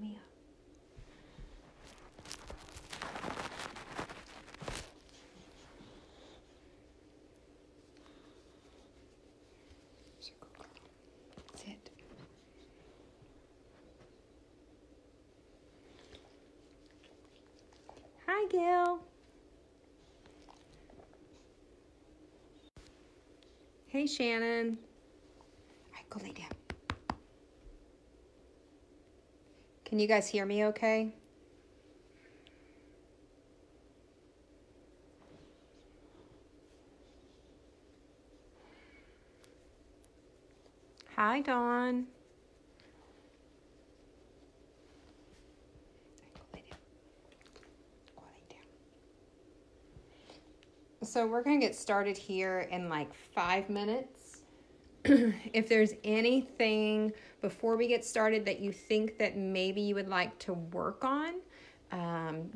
Mia. Circle girl. Sit. Hi, Gil. Hey, Shannon. All right, go lay down. Can you guys hear me okay? Hi, Dawn. Go lay down. Go lay down. So we're going to get started here in like 5 minutes. If there's anything before we get started that you think that maybe you would like to work on,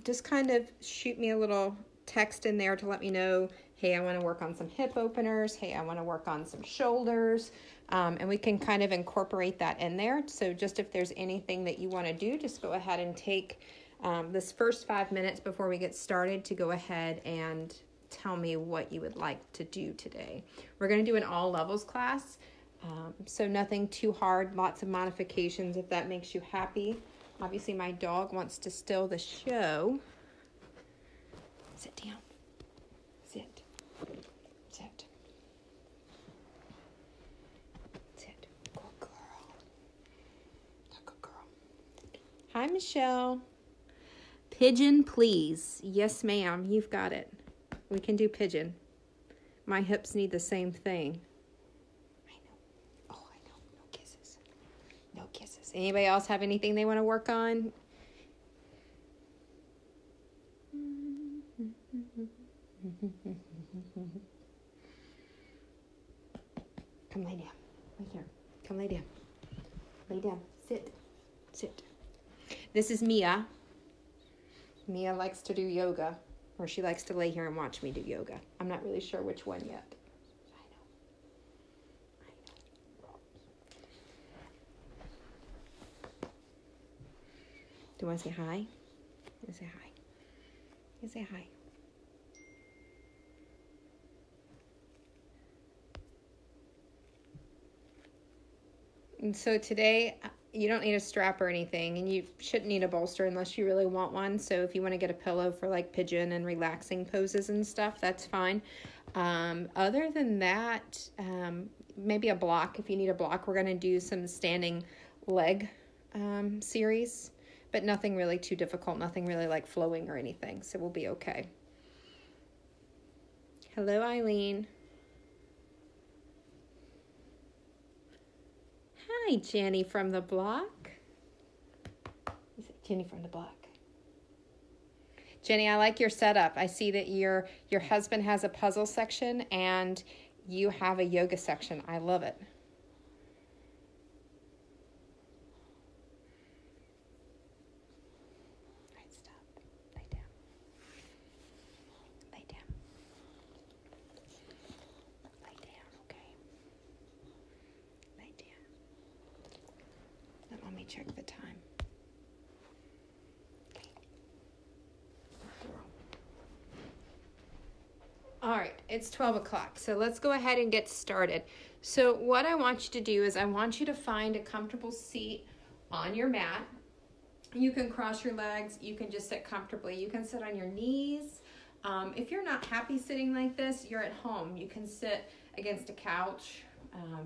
just kind of shoot me a little text in there to let me know, hey, I want to work on some hip openers. Hey, I want to work on some shoulders. And we can kind of incorporate that in there. So just if there's anything that you want to do, just go ahead and take this first 5 minutes before we get started to go ahead and tell me what you would like to do today. We're going to do an all levels class, so nothing too hard, lots of modifications if that makes you happy. Obviously my dog wants to steal the show. Sit down. Sit. Sit. Sit. Good girl. Good girl. Hi, Michelle. Pigeon, please. Yes, ma'am. You've got it. We can do pigeon. My hips need the same thing. I know. Oh, I know. No kisses. No kisses. Anybody else have anything they want to work on? Come lay down. Right here. Come lay down. Lay down. Sit. Sit. This is Mia. Mia likes to do yoga. Or she likes to lay here and watch me do yoga. I'm not really sure which one yet. I know. Do you want to say hi? You say hi. You say hi. And so today, you don't need a strap or anything, and you shouldn't need a bolster unless you really want one. So if you want to get a pillow for like pigeon and relaxing poses and stuff, that's fine. Other than that, maybe a block. If you need a block, we're going to do some standing leg series, but nothing really too difficult, nothing really like flowing or anything. So we'll be okay. Hello, Eileen. Hi, Jenny from the block. Is it Jenny from the block? Jenny, I like your setup. I see that your husband has a puzzle section and you have a yoga section. I love it. All right, stop. Lay down. Lay down. Lay down, okay? Lay down. Let me check the time. Okay. All right, it's 12 o'clock, so let's go ahead and get started. So what I want you to do is I want you to find a comfortable seat on your mat. You can cross your legs. You can just sit comfortably. You can sit on your knees. If you're not happy sitting like this, you're at home. You can sit against a couch.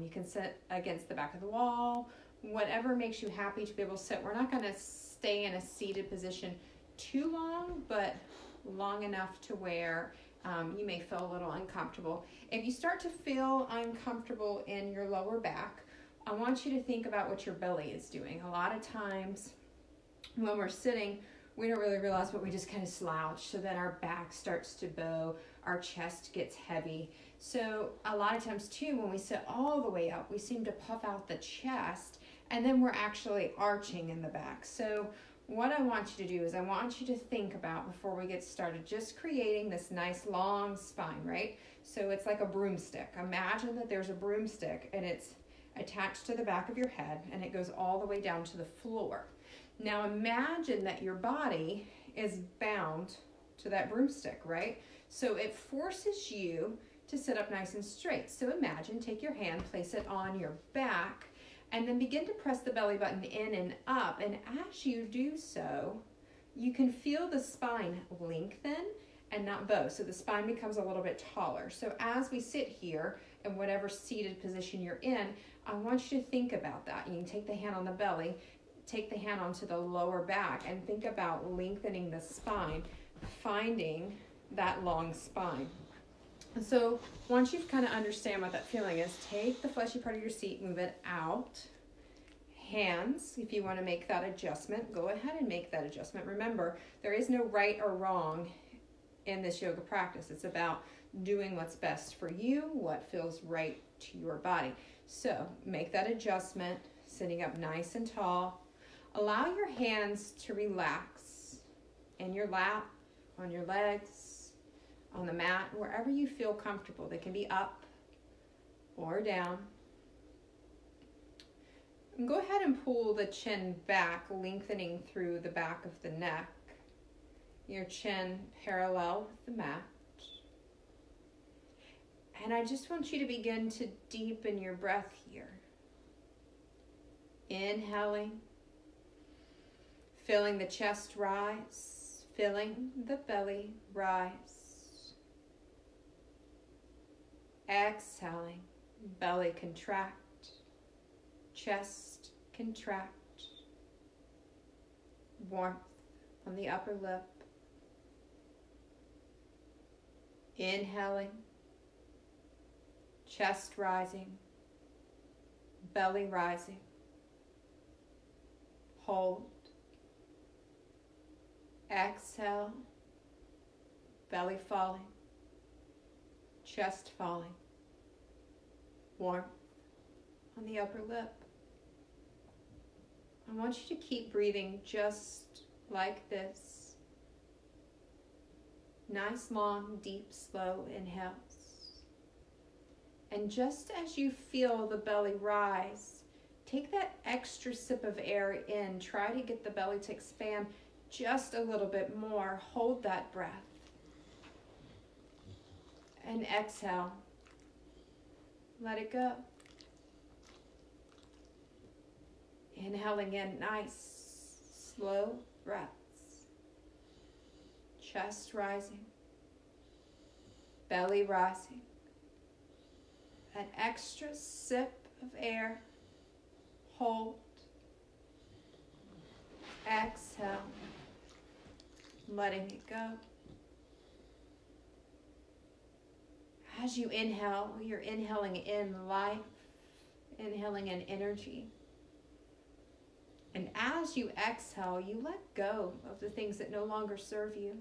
You can sit against the back of the wall. Whatever makes you happy to be able to sit. We're not going to stay in a seated position too long, but long enough to where you may feel a little uncomfortable. If you start to feel uncomfortable in your lower back, I want you to think about what your belly is doing. A lot of times when we're sitting, we don't really realize, but we just kind of slouch. So then our back starts to bow, our chest gets heavy. So a lot of times too, when we sit all the way up, we seem to puff out the chest, and then we're actually arching in the back. So what I want you to do is I want you to think about, before we get started, just creating this nice long spine, right? So it's like a broomstick. Imagine that there's a broomstick and it's attached to the back of your head, and it goes all the way down to the floor. Now imagine that your body is bound to that broomstick, right? So it forces you to sit up nice and straight. So imagine, take your hand, place it on your back, and then begin to press the belly button in and up. And as you do so, you can feel the spine lengthen and not bow. So the spine becomes a little bit taller. So as we sit here, in whatever seated position you're in, I want you to think about that. You can take the hand on the belly, take the hand onto the lower back, and think about lengthening the spine, finding that long spine. And so once you've kind of understand what that feeling is, take the fleshy part of your seat, move it out. Hands, if you want to make that adjustment, go ahead and make that adjustment. Remember, there is no right or wrong in this yoga practice. It's about doing what's best for you, what feels right to your body. So make that adjustment, sitting up nice and tall. Allow your hands to relax in your lap, on your legs, on the mat, wherever you feel comfortable. They can be up or down. And go ahead and pull the chin back, lengthening through the back of the neck. Your chin parallel with the mat. And I just want you to begin to deepen your breath here. Inhaling, feeling the chest rise, feeling the belly rise. Exhaling, belly contract, chest contract. Warmth on the upper lip. Inhaling, chest rising, belly rising. Hold. Exhale, belly falling, chest falling. Warmth on the upper lip. I want you to keep breathing just like this. Nice, long, deep, slow inhales. And just as you feel the belly rise, take that extra sip of air in. Try to get the belly to expand just a little bit more. Hold that breath. And exhale. Let it go. Inhaling in nice, slow breaths. Chest rising. Belly rising. An extra sip of air. Hold. Exhale. Letting it go. As you inhale, you're inhaling in life, inhaling in energy. And as you exhale, you let go of the things that no longer serve you.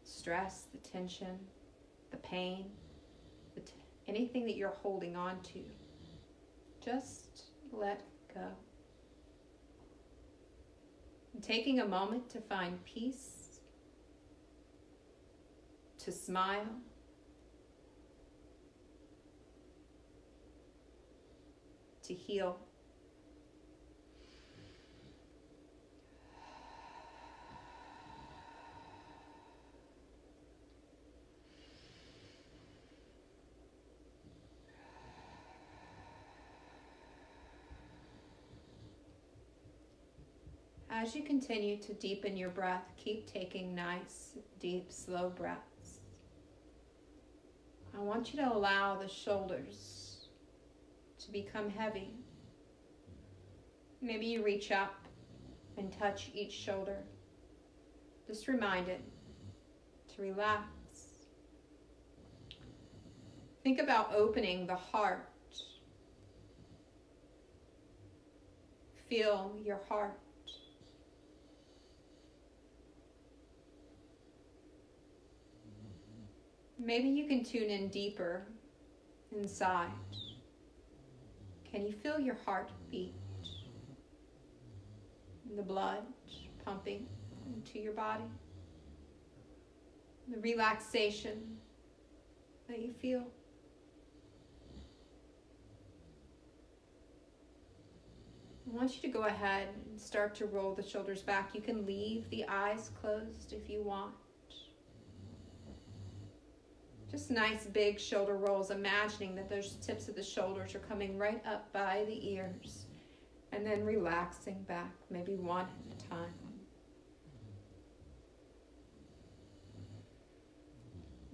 Stress, the tension, the pain, anything that you're holding on to. Just let go. And taking a moment to find peace, to smile, to heal. As you continue to deepen your breath, keep taking nice, deep, slow breaths. I want you to allow the shoulders to become heavy. Maybe you reach up and touch each shoulder. Just remind it to relax. Think about opening the heart. Feel your heart. Maybe you can tune in deeper inside. Can you feel your heart beat? The blood pumping into your body? The relaxation that you feel? I want you to go ahead and start to roll the shoulders back. You can leave the eyes closed if you want. Just nice big shoulder rolls, imagining that those tips of the shoulders are coming right up by the ears. And then relaxing back, maybe one at a time.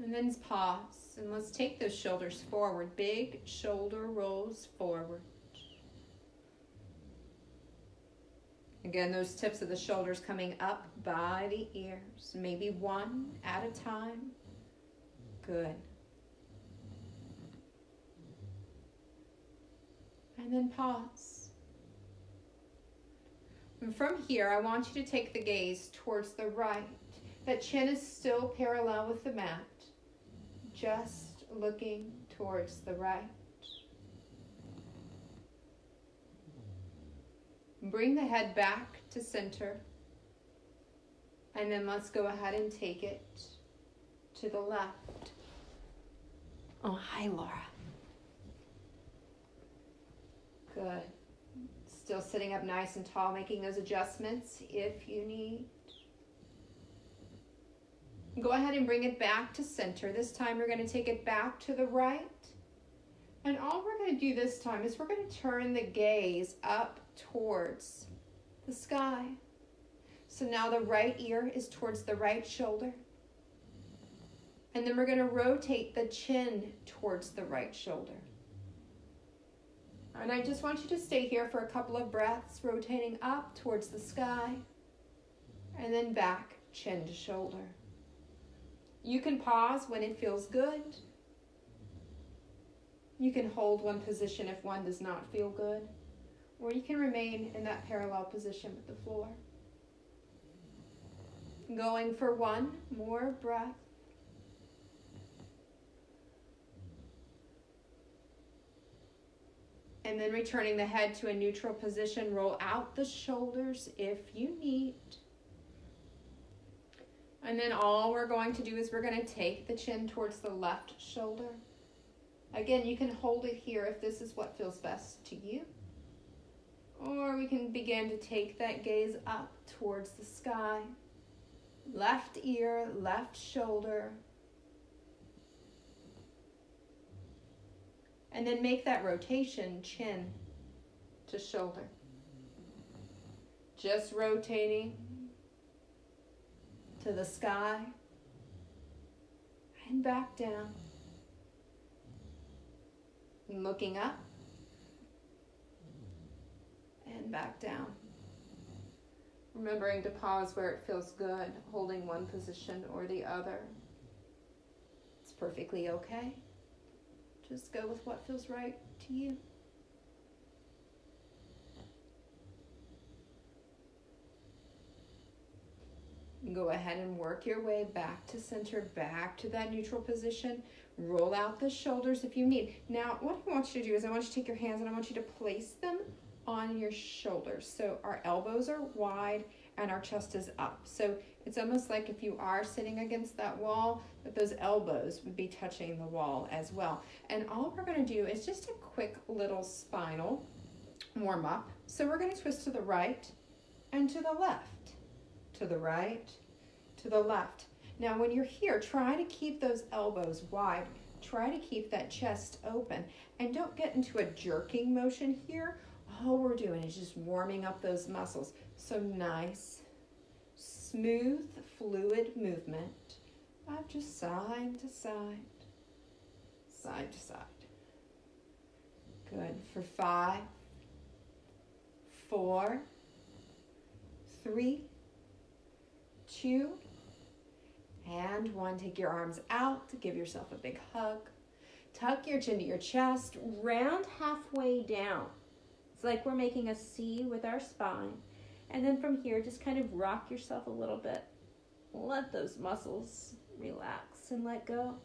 And then pause, and let's take those shoulders forward. Big shoulder rolls forward. Again, those tips of the shoulders coming up by the ears, maybe one at a time. Good. And then pause. And from here, I want you to take the gaze towards the right. That chin is still parallel with the mat, just looking towards the right. Bring the head back to center, and then let's go ahead and take it to the left. Oh, hi, Laura. Good. Still sitting up nice and tall, making those adjustments if you need. Go ahead and bring it back to center. This time we're going to take it back to the right. And all we're going to do this time is we're going to turn the gaze up towards the sky. So now the right ear is towards the right shoulder. And then we're going to rotate the chin towards the right shoulder. And I just want you to stay here for a couple of breaths, rotating up towards the sky, and then back, chin to shoulder. You can pause when it feels good. You can hold one position if one does not feel good, or you can remain in that parallel position with the floor. Going for one more breath. And then returning the head to a neutral position. Roll out the shoulders if you need. And then all we're going to do is we're going to take the chin towards the left shoulder. Again, you can hold it here if this is what feels best to you. Or we can begin to take that gaze up towards the sky. Left ear, left shoulder. And then make that rotation, chin to shoulder. Just rotating to the sky and back down. And looking up and back down. Remembering to pause where it feels good, holding one position or the other. It's perfectly okay. Just go with what feels right to you. Go ahead and work your way back to center, back to that neutral position. Roll out the shoulders if you need. Now, what I want you to do is I want you to take your hands and I want you to place them on your shoulders. So our elbows are wide and our chest is up. So it's almost like if you are sitting against that wall, that those elbows would be touching the wall as well. And all we're going to do is just a quick little spinal warm up. So we're going to twist to the right and to the left, to the right, to the left. Now when you're here, try to keep those elbows wide. Try to keep that chest open and don't get into a jerking motion here. All we're doing is just warming up those muscles. So nice, smooth, fluid movement of just side to side, side to side. Good. For 5, 4, 3, 2, and 1. Take your arms out to give yourself a big hug. Tuck your chin to your chest, round halfway down. It's like we're making a C with our spine. And then from here, just kind of rock yourself a little bit. Let those muscles relax and let go.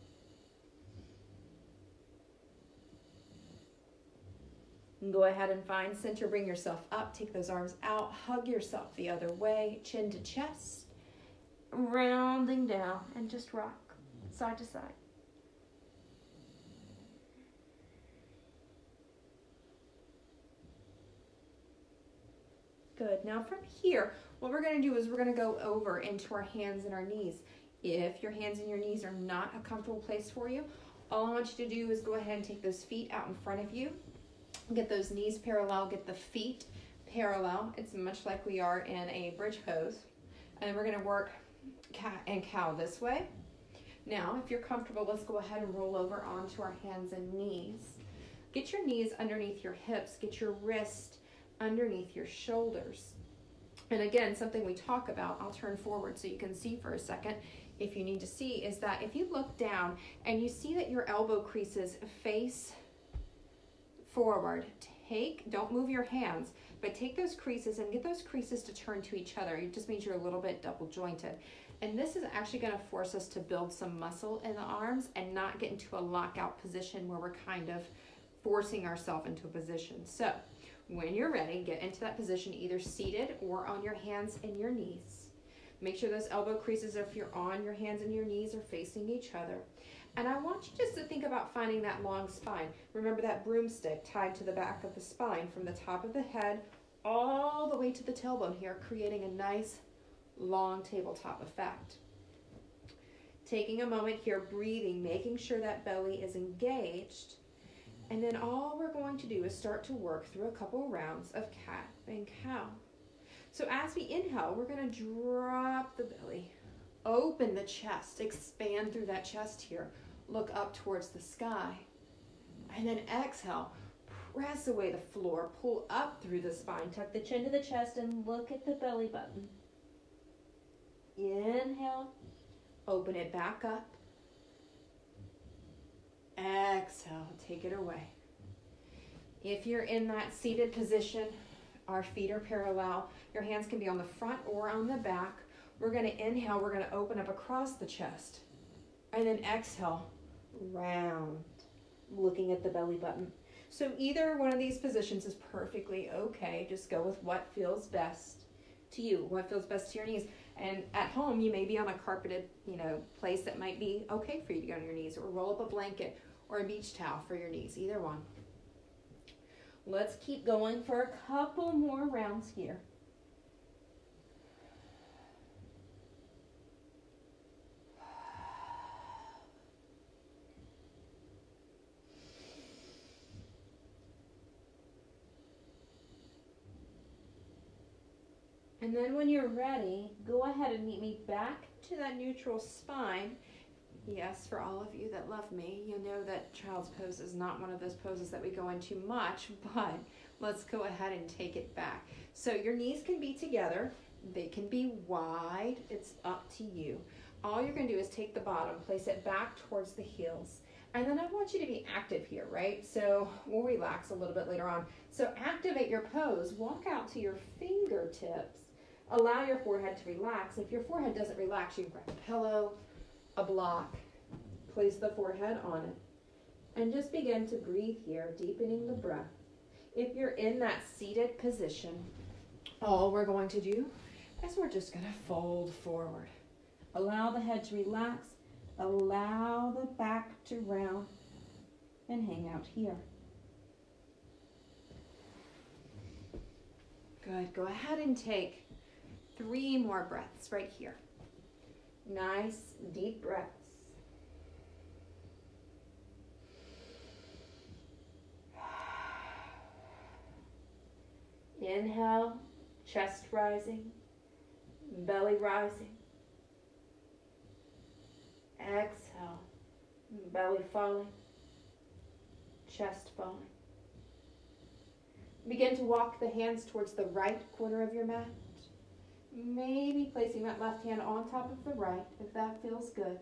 And go ahead and find center. Bring yourself up. Take those arms out. Hug yourself the other way. Chin to chest. Rounding down. And just rock side to side. Good. Now from here, what we're going to do is we're going to go over into our hands and our knees. If your hands and your knees are not a comfortable place for you, all I want you to do is go ahead and take those feet out in front of you. Get those knees parallel, get the feet parallel. It's much like we are in a bridge pose. And then we're going to work cat and cow this way. Now, if you're comfortable, let's go ahead and roll over onto our hands and knees. Get your knees underneath your hips. Get your wrist underneath your shoulders. And again, something we talk about, I'll turn forward so you can see for a second if you need to see, is that if you look down and you see that your elbow creases face forward, don't move your hands, but take those creases and get those creases to turn to each other. It just means you're a little bit double jointed. And this is actually going to force us to build some muscle in the arms and not get into a lockout position where we're kind of forcing ourselves into a position. So when you're ready, get into that position, either seated or on your hands and your knees. Make sure those elbow creases, if you're on your hands and your knees, are facing each other. And I want you just to think about finding that long spine. Remember that broomstick tied to the back of the spine from the top of the head all the way to the tailbone here, creating a nice long tabletop effect. Taking a moment here, breathing, making sure that belly is engaged. And then all we're going to do is start to work through a couple rounds of cat and cow. So as we inhale, we're going to drop the belly, open the chest, expand through that chest here, look up towards the sky. And then exhale, press away the floor, pull up through the spine, tuck the chin to the chest, and look at the belly button. Inhale, open it back up. Exhale, take it away. If you're in that seated position, our feet are parallel. Your hands can be on the front or on the back. We're going to inhale, we're going to open up across the chest. And then exhale, round, looking at the belly button. So either one of these positions is perfectly okay. Just go with what feels best to you, what feels best to your knees. And at home, you may be on a carpeted, place that might be okay for you to go on your knees, or roll up a blanket or a beach towel for your knees, either one. Let's keep going for a couple more rounds here. And then when you're ready, go ahead and meet me back to that neutral spine. Yes, for all of you that love me, you know that child's pose is not one of those poses that we go into much, but let's go ahead and take it back. So your knees can be together. They can be wide. It's up to you. All you're going to do is take the bottom, place it back towards the heels. And then I want you to be active here, right? So we'll relax a little bit later on. So activate your pose. Walk out to your fingertips. Allow your forehead to relax. If your forehead doesn't relax, you can grab a pillow, a block, place the forehead on it, and just begin to breathe here, deepening the breath. If you're in that seated position, all we're going to do is we're just going to fold forward. Allow the head to relax, allow the back to round, and hang out here. Good. Go ahead and take 3 more breaths right here. Nice, deep breaths. Inhale, chest rising, belly rising. Exhale, belly falling, chest falling. Begin to walk the hands towards the right corner of your mat. Maybe placing that left hand on top of the right, if that feels good.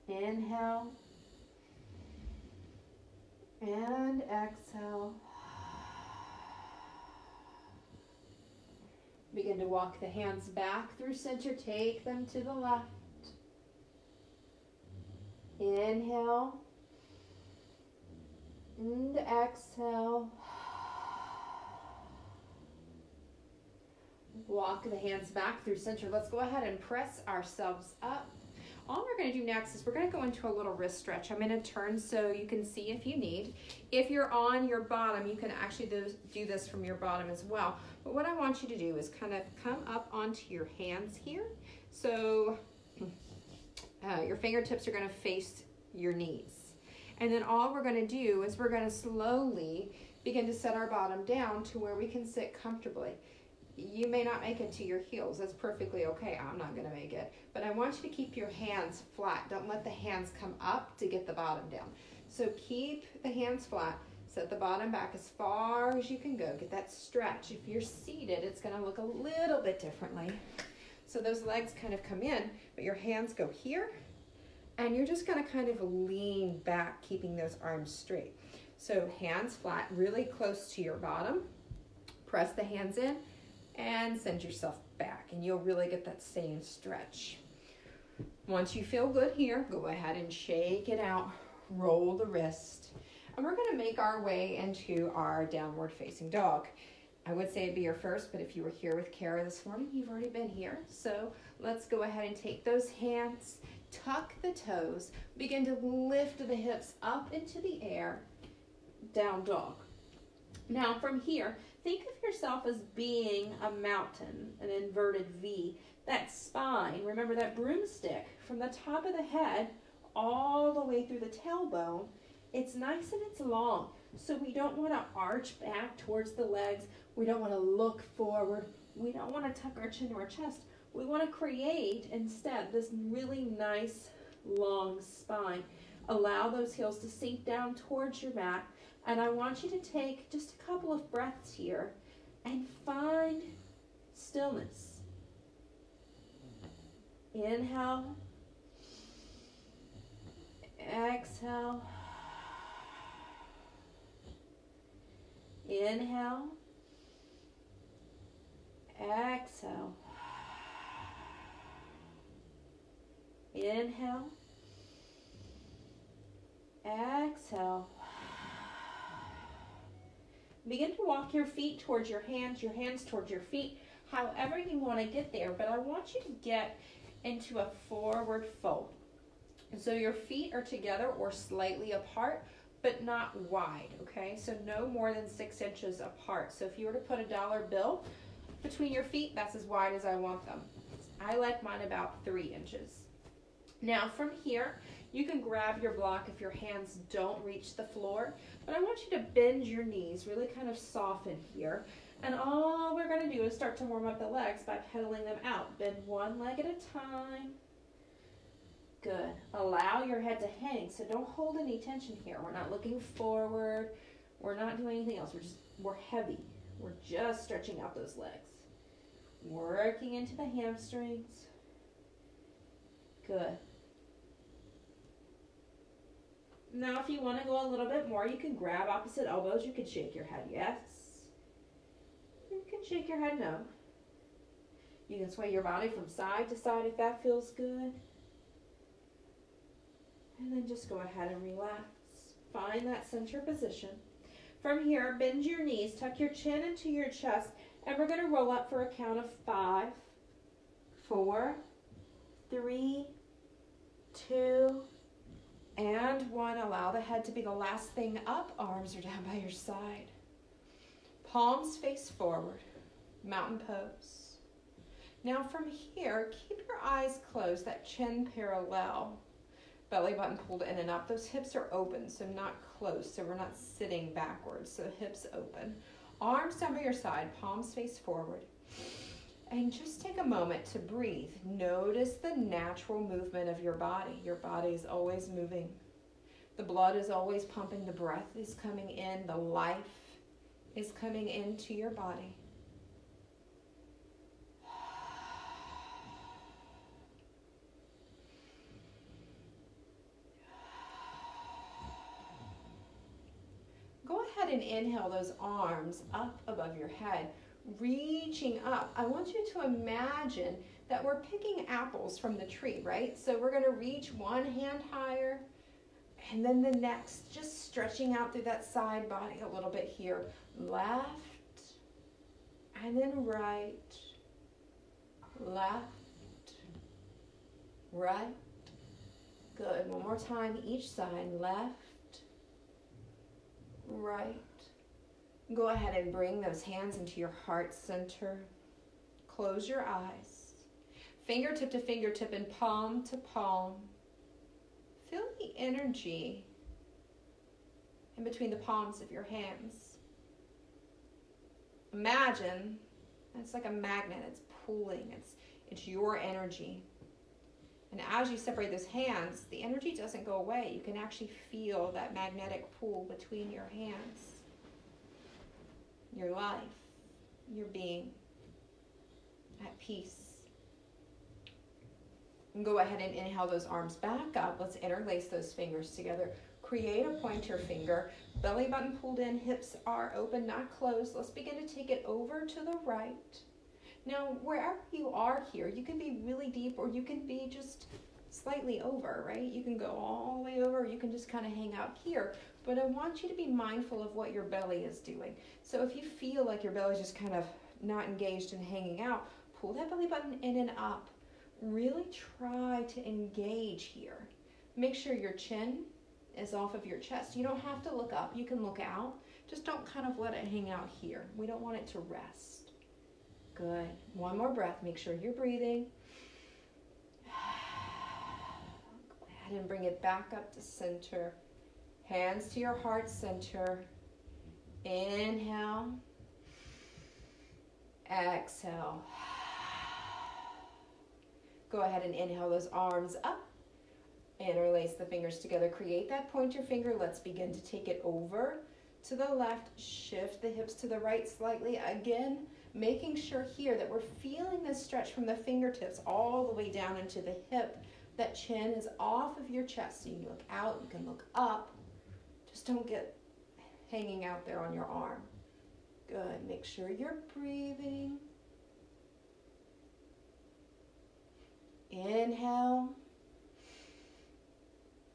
Inhale. And exhale. Begin to walk the hands back through center. Take them to the left. Inhale. And exhale. Walk the hands back through center. Let's go ahead and press ourselves up. All we're going to do next is we're going to go into a little wrist stretch. I'm going to turn so you can see if you need. If you're on your bottom, you can actually do this from your bottom as well. But what I want you to do is kind of come up onto your hands here. So your fingertips are going to face your knees. And then all we're going to do is we're going to slowly begin to set our bottom down to where we can sit comfortably. You may not make it to your heels. That's perfectly okay. I'm not going to make it. But I want you to keep your hands flat. Don't let the hands come up to get the bottom down. So keep the hands flat. Set the bottom back as far as you can go. Get that stretch. If you're seated, it's going to look a little bit differently. So those legs kind of come in, but your hands go here. And you're just going to kind of lean back, keeping those arms straight. So hands flat, really close to your bottom. Press the hands in. And send yourself back, and you'll really get that same stretch. Once you feel good here, go ahead and shake it out, roll the wrist, and we're going to make our way into our downward facing dog. I would say it'd be your first, but if you were here with Kara this morning, you've already been here. So let's go ahead and take those hands, tuck the toes, begin to lift the hips up into the air, down dog. Now from here, think of yourself as being a mountain, an inverted V. That spine, remember that broomstick, from the top of the head all the way through the tailbone, it's nice and it's long. So we don't want to arch back towards the legs. We don't want to look forward. We don't want to tuck our chin to our chest. We want to create, instead, this really nice, long spine. Allow those heels to sink down towards your mat. And I want you to take just a couple of breaths here and find stillness. Inhale. Exhale. Inhale. Exhale. Inhale. Exhale. Begin to walk your feet towards your hands towards your feet, however you want to get there. But I want you to get into a forward fold. So your feet are together or slightly apart, but not wide, okay? So no more than 6 inches apart. So if you were to put a dollar bill between your feet, that's as wide as I want them. I like mine about 3 inches. Now from here, you can grab your block if your hands don't reach the floor, but I want you to bend your knees, really kind of soften here. And all we're going to do is start to warm up the legs by pedaling them out. Bend one leg at a time. Good. Allow your head to hang, so don't hold any tension here. We're not looking forward. We're not doing anything else. We're heavy. We're just stretching out those legs. Working into the hamstrings. Good. Now, if you want to go a little bit more, you can grab opposite elbows. You can shake your head, yes. You can shake your head, no. You can sway your body from side to side if that feels good. And then just go ahead and relax. Find that center position. From here, bend your knees, tuck your chin into your chest, and we're going to roll up for a count of 5, 4, 3, 2, and 1. Allow the head to be the last thing up. Arms are down by your side. Palms face forward. Mountain pose. Now from here, keep your eyes closed, that chin parallel. Belly button pulled in and up. Those hips are open, so not close, so we're not sitting backwards. So hips open. Arms down by your side, palms face forward. And just take a moment to breathe. Notice the natural movement of your body. Your body is always moving. The blood is always pumping. The breath is coming in. The life is coming into your body. Go ahead and inhale those arms up above your head. Reaching up. I want you to imagine that we're picking apples from the tree, right? So we're going to reach one hand higher and then the next, just stretching out through that side body a little bit here. Left and then right, left, right, Good. One more time, each side. Left, right. Go ahead and bring those hands into your heart center. Close your eyes. Fingertip to fingertip and palm to palm. Feel the energy in between the palms of your hands. Imagine it's like a magnet. It's pulling. It's your energy. And as you separate those hands, the energy doesn't go away. You can actually feel that magnetic pull between your hands. Your life, your being, at peace. And go ahead and inhale those arms back up. Let's interlace those fingers together. Create a pointer finger. Belly button pulled in, hips are open, not closed. Let's begin to take it over to the right. Now, wherever you are here, you can be really deep or you can be just slightly over, right? You can go all the way over, or you can just kind of hang out here. But I want you to be mindful of what your belly is doing. So if you feel like your belly is just kind of not engaged and hanging out, pull that belly button in and up. Really try to engage here. Make sure your chin is off of your chest. You don't have to look up. You can look out. Just don't kind of let it hang out here. We don't want it to rest. Good. One more breath. Make sure you're breathing. Go ahead and bring it back up to center. Hands to your heart center. Inhale. Exhale. Go ahead and inhale those arms up. Interlace the fingers together. Create that pointer finger. Let's begin to take it over to the left. Shift the hips to the right slightly. Again, making sure here that we're feeling this stretch from the fingertips all the way down into the hip. That chin is off of your chest. So you can look out, you can look up. Just don't get hanging out there on your arm. Good. Make sure you're breathing. Inhale.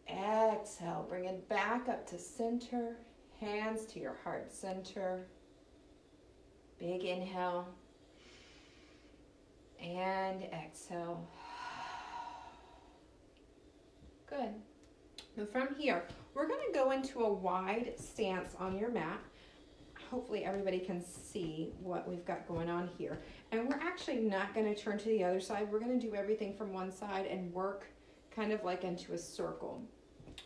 Exhale. Bring it back up to center. Hands to your heart center. Big inhale. And exhale. Good. Now from here, we're going to go into a wide stance on your mat. Hopefully everybody can see what we've got going on here. And we're actually not going to turn to the other side. We're going to do everything from one side and work kind of like into a circle.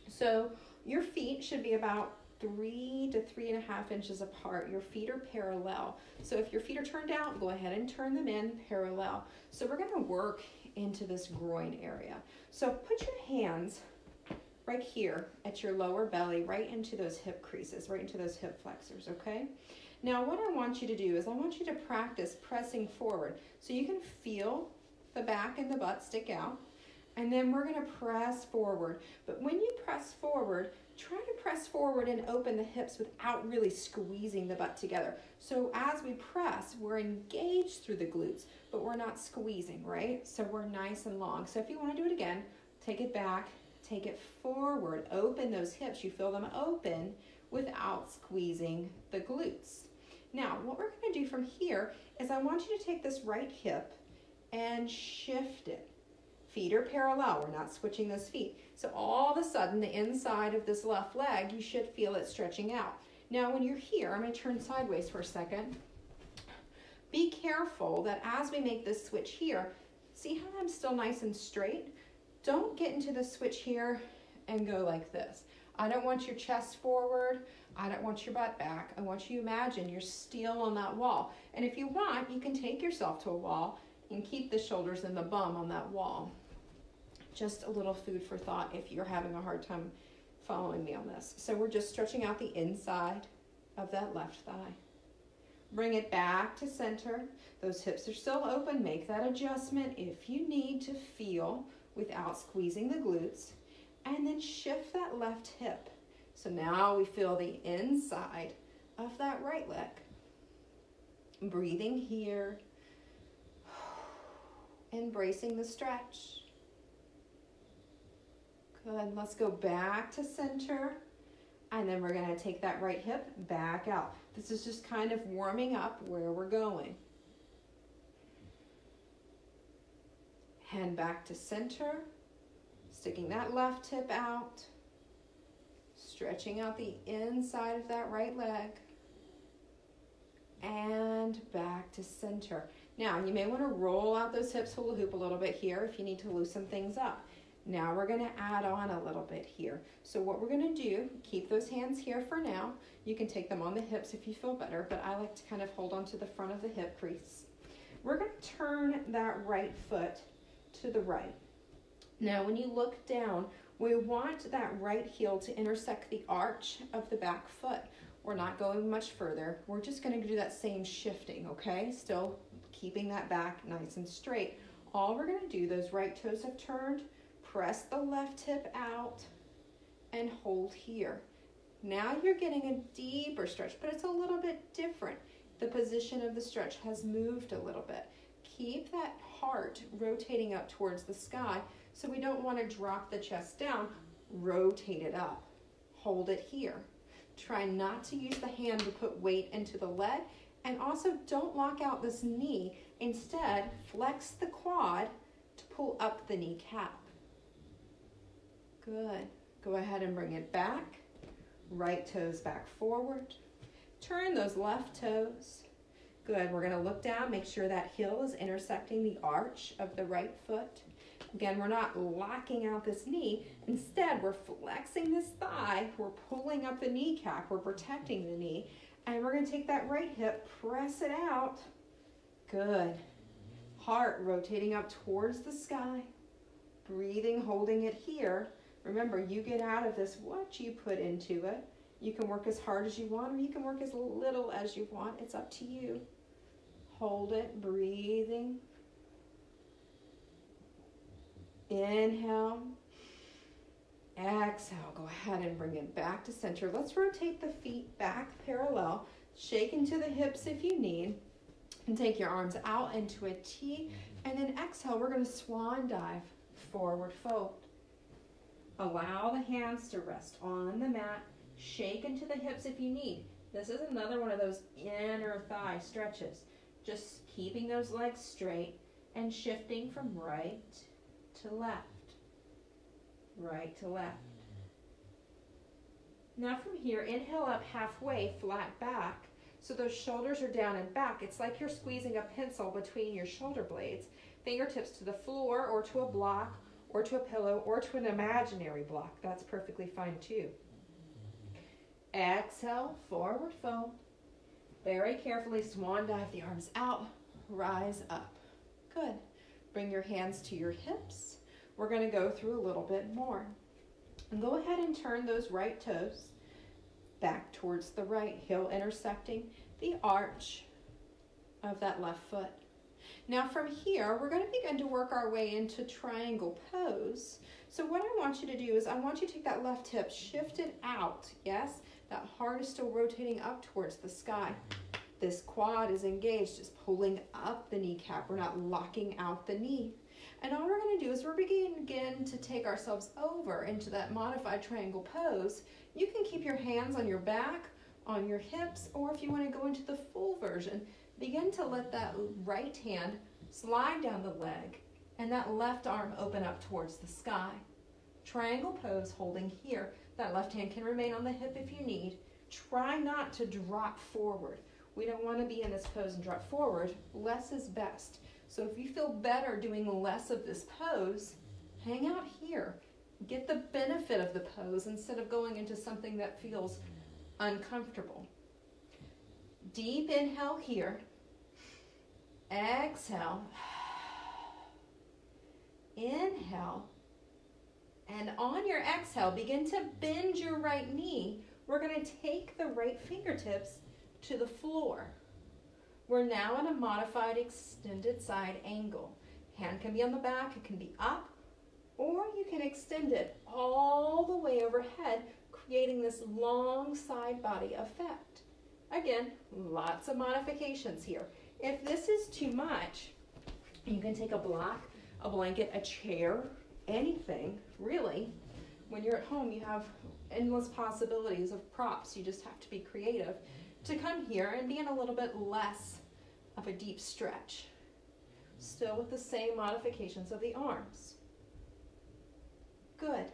So your feet should be about 3 to 3.5 inches apart. Your feet are parallel. So if your feet are turned out, go ahead and turn them in parallel. So we're going to work into this groin area. So put your hands right here at your lower belly, right into those hip creases, right into those hip flexors, okay? Now what I want you to do is I want you to practice pressing forward. So you can feel the back and the butt stick out, and then we're gonna press forward. But when you press forward, try to press forward and open the hips without really squeezing the butt together. So as we press, we're engaged through the glutes, but we're not squeezing, right? So we're nice and long. So if you wanna do it again, take it back, take it forward, open those hips. You feel them open without squeezing the glutes. Now, what we're going to do from here is I want you to take this right hip and shift it. Feet are parallel. We're not switching those feet. So all of a sudden, the inside of this left leg, you should feel it stretching out. Now, when you're here, I'm going to turn sideways for a second. Be careful that as we make this switch here, see how I'm still nice and straight? Don't get into the switch here and go like this. I don't want your chest forward. I don't want your butt back. I want you to imagine you're still on that wall. And if you want, you can take yourself to a wall and keep the shoulders and the bum on that wall. Just a little food for thought if you're having a hard time following me on this. So we're just stretching out the inside of that left thigh. Bring it back to center. Those hips are still open. Make that adjustment if you need to feel without squeezing the glutes, and then shift that left hip. So now we feel the inside of that right leg. Breathing here, embracing the stretch. Good, let's go back to center, and then we're gonna take that right hip back out. This is just kind of warming up where we're going. Hand back to center. Sticking that left hip out. Stretching out the inside of that right leg. And back to center. Now, you may want to roll out those hips hula hoop a little bit here if you need to loosen things up. Now we're going to add on a little bit here. So what we're going to do, keep those hands here for now. You can take them on the hips if you feel better, but I like to kind of hold on to the front of the hip crease. We're going to turn that right foot to the right. Now, when you look down, we want that right heel to intersect the arch of the back foot. We're not going much further. We're just going to do that same shifting, okay? Still keeping that back nice and straight. All we're going to do, those right toes have turned, press the left hip out, and hold here. Now you're getting a deeper stretch, but it's a little bit different. The position of the stretch has moved a little bit. Keep that heart rotating up towards the sky, so we don't want to drop the chest down. Rotate it up. Hold it here. Try not to use the hand to put weight into the leg, and also don't lock out this knee. Instead, flex the quad to pull up the kneecap. Good. Go ahead and bring it back. Right toes back forward. Turn those left toes. Good. We're going to look down, make sure that heel is intersecting the arch of the right foot. Again, we're not locking out this knee. Instead, we're flexing this thigh. We're pulling up the kneecap. We're protecting the knee. And we're going to take that right hip, press it out. Good. Heart rotating up towards the sky. Breathing, holding it here. Remember, you get out of this what you put into it. You can work as hard as you want, or you can work as little as you want. It's up to you. Hold it, breathing. Inhale. Exhale. Go ahead and bring it back to center. Let's rotate the feet back parallel. Shake into the hips if you need. And take your arms out into a T. And then exhale, we're going to swan dive. Forward fold. Allow the hands to rest on the mat. Shake into the hips if you need. This is another one of those inner thigh stretches. Just keeping those legs straight and shifting from right to left. Right to left. Now from here, inhale up halfway, flat back. So those shoulders are down and back. It's like you're squeezing a pencil between your shoulder blades. Fingertips to the floor or to a block or to a pillow or to an imaginary block. That's perfectly fine too. Exhale, forward fold. Very carefully swan dive the arms out, rise up. Good. Bring your hands to your hips. We're going to go through a little bit more. And go ahead and turn those right toes back towards the right, heel intersecting the arch of that left foot. Now from here, we're going to begin to work our way into triangle pose. So what I want you to do is I want you to take that left hip, shift it out, yes? That heart is still rotating up towards the sky. This quad is engaged, just pulling up the kneecap. We're not locking out the knee. And all we're going to do is we're begin to take ourselves over into that modified triangle pose. You can keep your hands on your back, on your hips, or if you want to go into the full version, begin to let that right hand slide down the leg and that left arm open up towards the sky. Triangle pose holding here. That left hand can remain on the hip if you need. Try not to drop forward. We don't want to be in this pose and drop forward. Less is best. So if you feel better doing less of this pose, hang out here. Get the benefit of the pose instead of going into something that feels uncomfortable. Deep inhale here. Exhale. Inhale. And on your exhale, begin to bend your right knee. We're going to take the right fingertips to the floor. We're now in a modified extended side angle. Hand can be on the back, it can be up, or you can extend it all the way overhead, creating this long side body effect. Again, lots of modifications here. If this is too much, you can take a block, a blanket, a chair, anything, really. When you're at home, you have endless possibilities of props. You just have to be creative to come here and be in a little bit less of a deep stretch. Still with the same modifications of the arms. Good.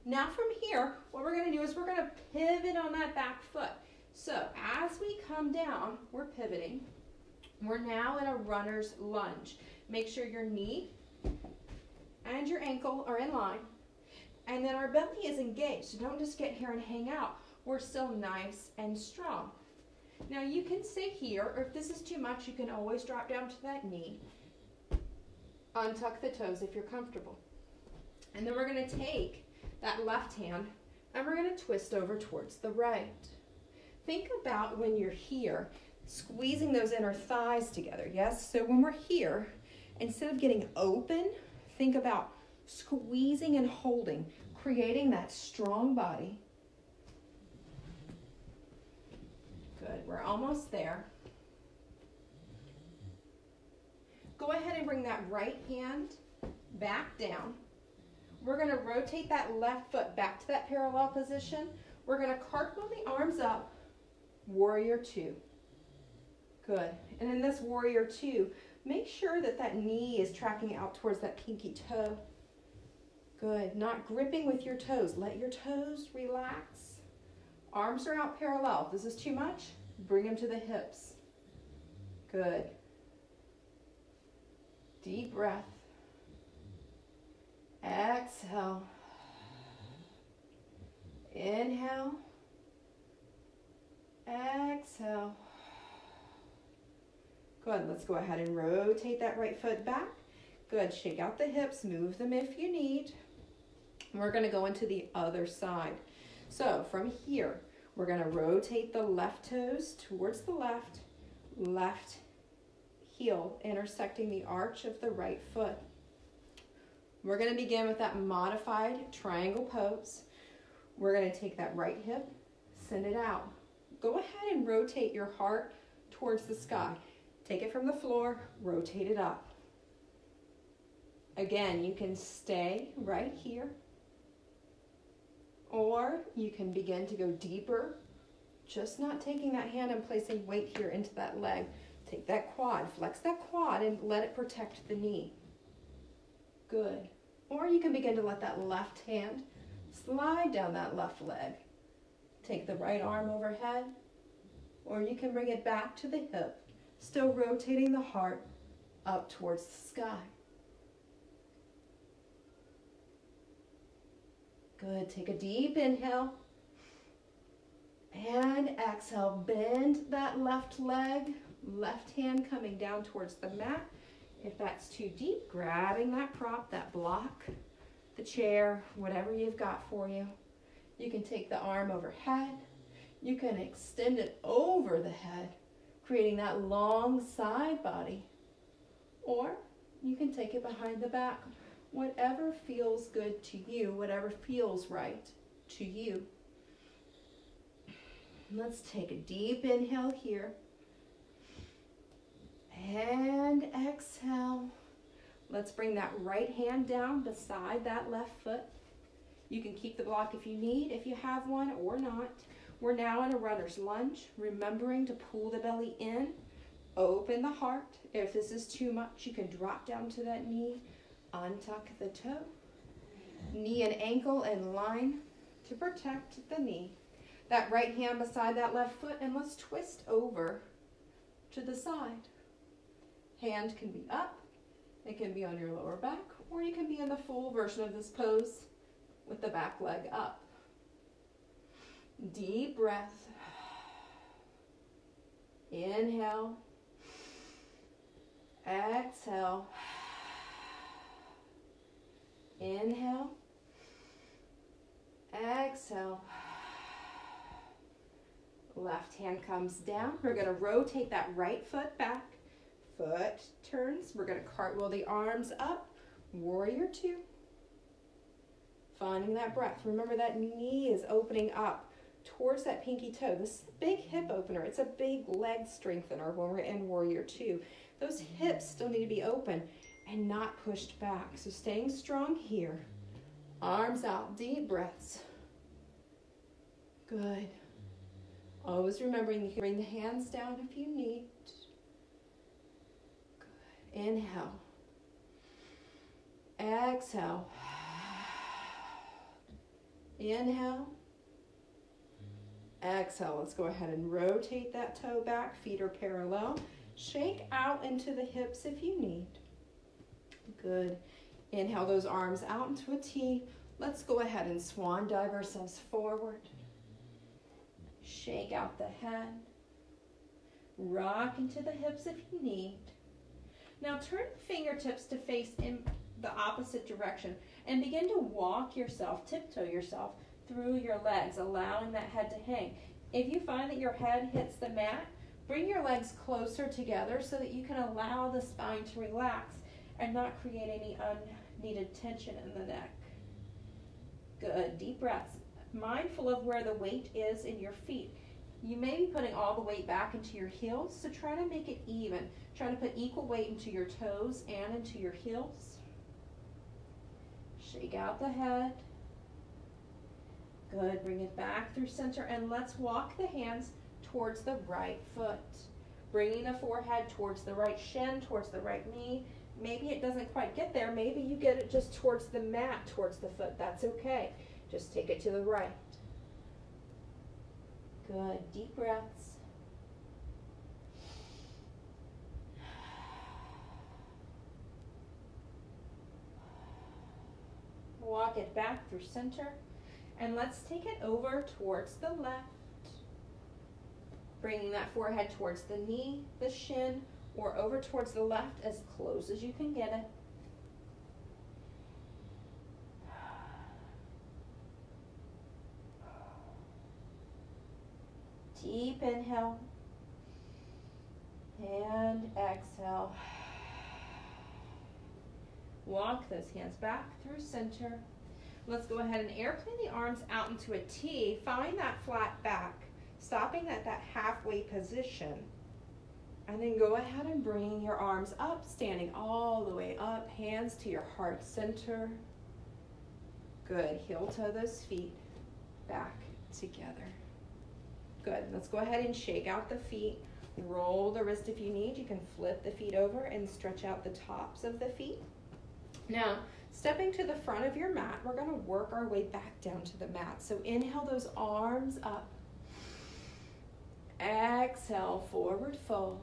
Now from here, what we're going to do is we're going to pivot on that back foot. So as we come down, we're pivoting. We're now in a runner's lunge. Make sure your knee and your ankle are in line. And then our belly is engaged. So don't just get here and hang out. We're still nice and strong. Now you can stay here, or if this is too much, you can always drop down to that knee. Untuck the toes if you're comfortable. And then we're going to take that left hand and we're going to twist over towards the right. Think about when you're here, squeezing those inner thighs together, yes? So when we're here, instead of getting open, think about squeezing and holding, creating that strong body. Good, we're almost there. Go ahead and bring that right hand back down. We're going to rotate that left foot back to that parallel position. We're going to cartwheel the arms up, warrior two. Good. And in this warrior two, make sure that that knee is tracking out towards that pinky toe. Good. Not gripping with your toes. Let your toes relax. Arms are out parallel. If this is too much, bring them to the hips. Good. Deep breath. Exhale. Inhale. Exhale. Good. Let's go ahead and rotate that right foot back. Good. Shake out the hips. Move them if you need. We're going to go into the other side. So from here, we're going to rotate the left toes towards the left, left heel intersecting the arch of the right foot. We're going to begin with that modified triangle pose. We're going to take that right hip, send it out. Go ahead and rotate your heart towards the sky. Take it from the floor, rotate it up. Again, you can stay right here, or you can begin to go deeper, just not taking that hand and placing weight here into that leg. Take that quad, flex that quad, and let it protect the knee. Good. Or you can begin to let that left hand slide down that left leg. Take the right arm overhead, or you can bring it back to the hip, still rotating the heart up towards the sky. Good. Take a deep inhale. And exhale. Bend that left leg, left hand coming down towards the mat. If that's too deep, grabbing that prop, that block, the chair, whatever you've got for you. You can take the arm overhead. You can extend it over the head, creating that long side body. Or you can take it behind the back. Whatever feels good to you, whatever feels right to you. Let's take a deep inhale here. And exhale. Let's bring that right hand down beside that left foot. You can keep the block if you need, if you have one or not. We're now in a runner's lunge, remembering to pull the belly in, open the heart. If this is too much, you can drop down to that knee, untuck the toe. Knee and ankle in line to protect the knee. That right hand beside that left foot, and let's twist over to the side. Hand can be up, it can be on your lower back, or you can be in the full version of this pose with the back leg up. Deep breath. Inhale. Exhale. Inhale. Exhale. Left hand comes down. We're going to rotate that right foot back. Foot turns. We're going to cartwheel the arms up. Warrior two. Finding that breath. Remember that knee is opening up towards that pinky toe. This is a big hip opener. It's a big leg strengthener when we're in warrior two. Those hips still need to be open and not pushed back. So staying strong here. Arms out. Deep breaths. Good. Always remembering you can bring the hands down if you need. Good. Inhale. Exhale. Inhale. Exhale. Let's go ahead and rotate that toe back. Feet are parallel. Shake out into the hips if you need. Good. Inhale those arms out into a T. Let's go ahead and swan dive ourselves forward. Shake out the head. Rock into the hips if you need. Now turn the fingertips to face in the opposite direction and begin to walk yourself, tiptoe yourself through your legs, allowing that head to hang. If you find that your head hits the mat, bring your legs closer together so that you can allow the spine to relax and not create any unneeded tension in the neck. Good. Deep breaths. Mindful of where the weight is in your feet. You may be putting all the weight back into your heels, so try to make it even. Try to put equal weight into your toes and into your heels. Shake out the head. Good. Bring it back through center, and let's walk the hands towards the right foot. Bringing the forehead towards the right shin, towards the right knee. Maybe it doesn't quite get there. Maybe you get it just towards the mat, towards the foot. That's okay. Just take it to the right. Good. Deep breaths. Walk it back through center. And let's take it over towards the left. Bringing that forehead towards the knee, the shin, or over towards the left as close as you can get it. Deep inhale and exhale. Walk those hands back through center. Let's go ahead and airplane the arms out into a T. Find that flat back, stopping at that halfway position. And then go ahead and bring your arms up, standing all the way up, hands to your heart center. Good. Heel toe those feet back together. Good. Let's go ahead and shake out the feet. Roll the wrist if you need. You can flip the feet over and stretch out the tops of the feet. Now, stepping to the front of your mat, we're going to work our way back down to the mat. So inhale those arms up. Exhale, forward fold.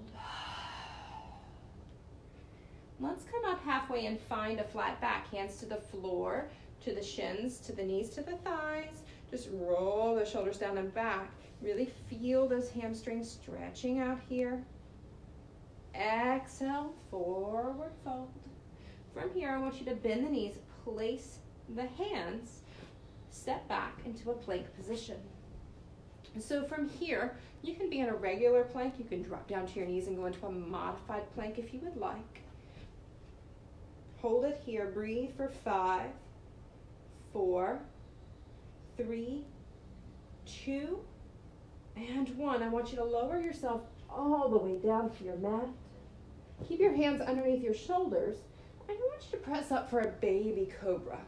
Let's come up halfway and find a flat back. Hands to the floor, to the shins, to the knees, to the thighs. Just roll the shoulders down and back. Really feel those hamstrings stretching out here. Exhale, forward fold. From here, I want you to bend the knees, place the hands, step back into a plank position. So from here, you can be in a regular plank. You can drop down to your knees and go into a modified plank if you would like. Hold it here. Breathe for 5, 4, 3, 2, and 1. I want you to lower yourself all the way down to your mat. Keep your hands underneath your shoulders. I want you to press up for a baby cobra.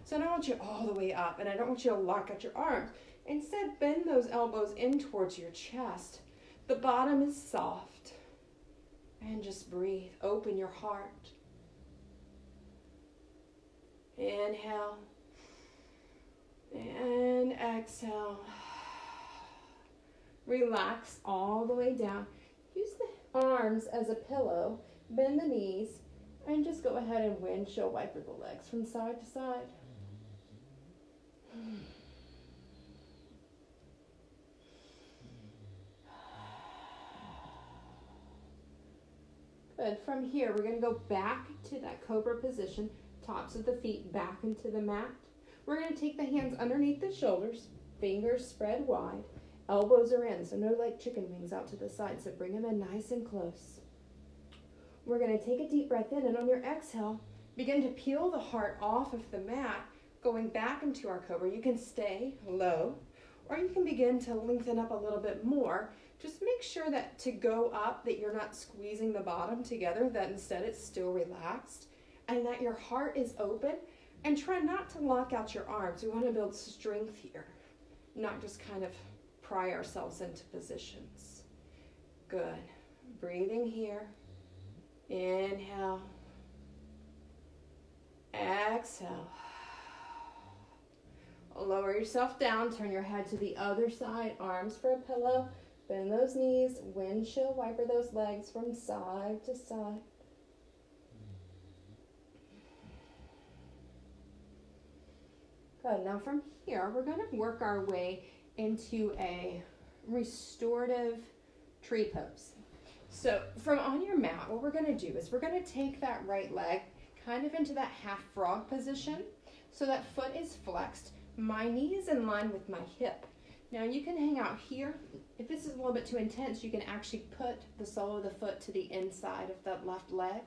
So I don't want you all the way up, and I don't want you to lock out your arms. Instead, bend those elbows in towards your chest. The bottom is soft. And just breathe. Open your heart. Inhale. And exhale. Relax all the way down. Use the arms as a pillow. Bend the knees. And just go ahead and windshield wiper the legs from side to side. Good. From here, we're going to go back to that cobra position, tops of the feet back into the mat. We're going to take the hands underneath the shoulders, fingers spread wide, elbows are in, so no like chicken wings out to the side, so bring them in nice and close. We're going to take a deep breath in, and on your exhale, begin to peel the heart off of the mat, going back into our cobra. You can stay low, or you can begin to lengthen up a little bit more. Just make sure that to go up, that you're not squeezing the bottom together, that instead it's still relaxed, and that your heart is open, and try not to lock out your arms. We want to build strength here, not just kind of pry ourselves into positions. Good. Breathing here. Inhale. Exhale. Lower yourself down, turn your head to the other side, arms for a pillow, bend those knees, windshield wiper those legs from side to side. Good. Now from here, we're going to work our way into a restorative tree pose. So from on your mat, what we're going to do is we're going to take that right leg kind of into that half frog position so that foot is flexed. My knee is in line with my hip. Now you can hang out here. If this is a little bit too intense, you can actually put the sole of the foot to the inside of that left leg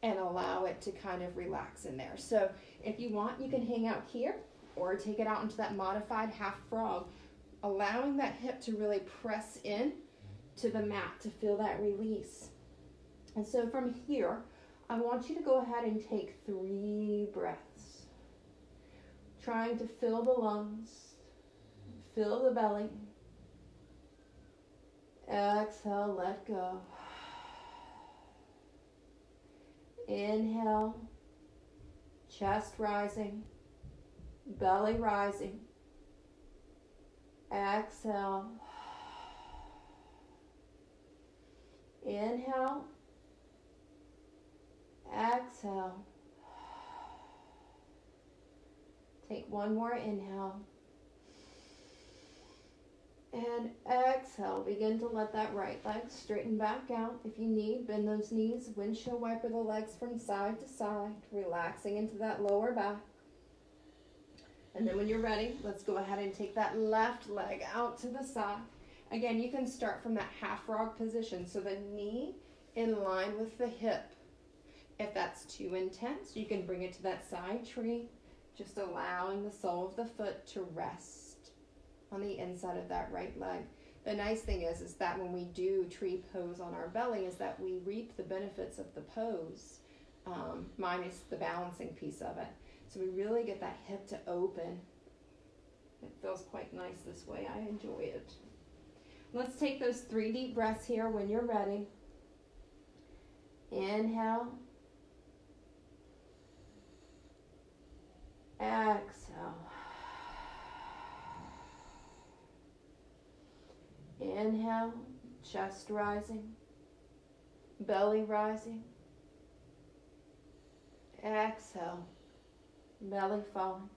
and allow it to kind of relax in there. So if you want, you can hang out here or take it out into that modified half frog, allowing that hip to really press in to the mat to feel that release. And so from here, I want you to go ahead and take 3 breaths, trying to fill the lungs, fill the belly. Exhale, let go. Inhale, chest rising, belly rising. Exhale. Inhale. Exhale. Take one more inhale. And exhale. Begin to let that right leg straighten back out. If you need, bend those knees, windshield wiper the legs from side to side, relaxing into that lower back. And then when you're ready, let's go ahead and take that left leg out to the side. Again, you can start from that half frog position, so the knee in line with the hip. If that's too intense, you can bring it to that side tree, just allowing the sole of the foot to rest on the inside of that right leg. The nice thing is that when we do tree pose on our belly is that we reap the benefits of the pose, minus the balancing piece of it. So we really get that hip to open. It feels quite nice this way. I enjoy it. Let's take those 3 deep breaths here when you're ready. Inhale. Exhale. Inhale, chest rising, belly rising. Exhale, belly falling,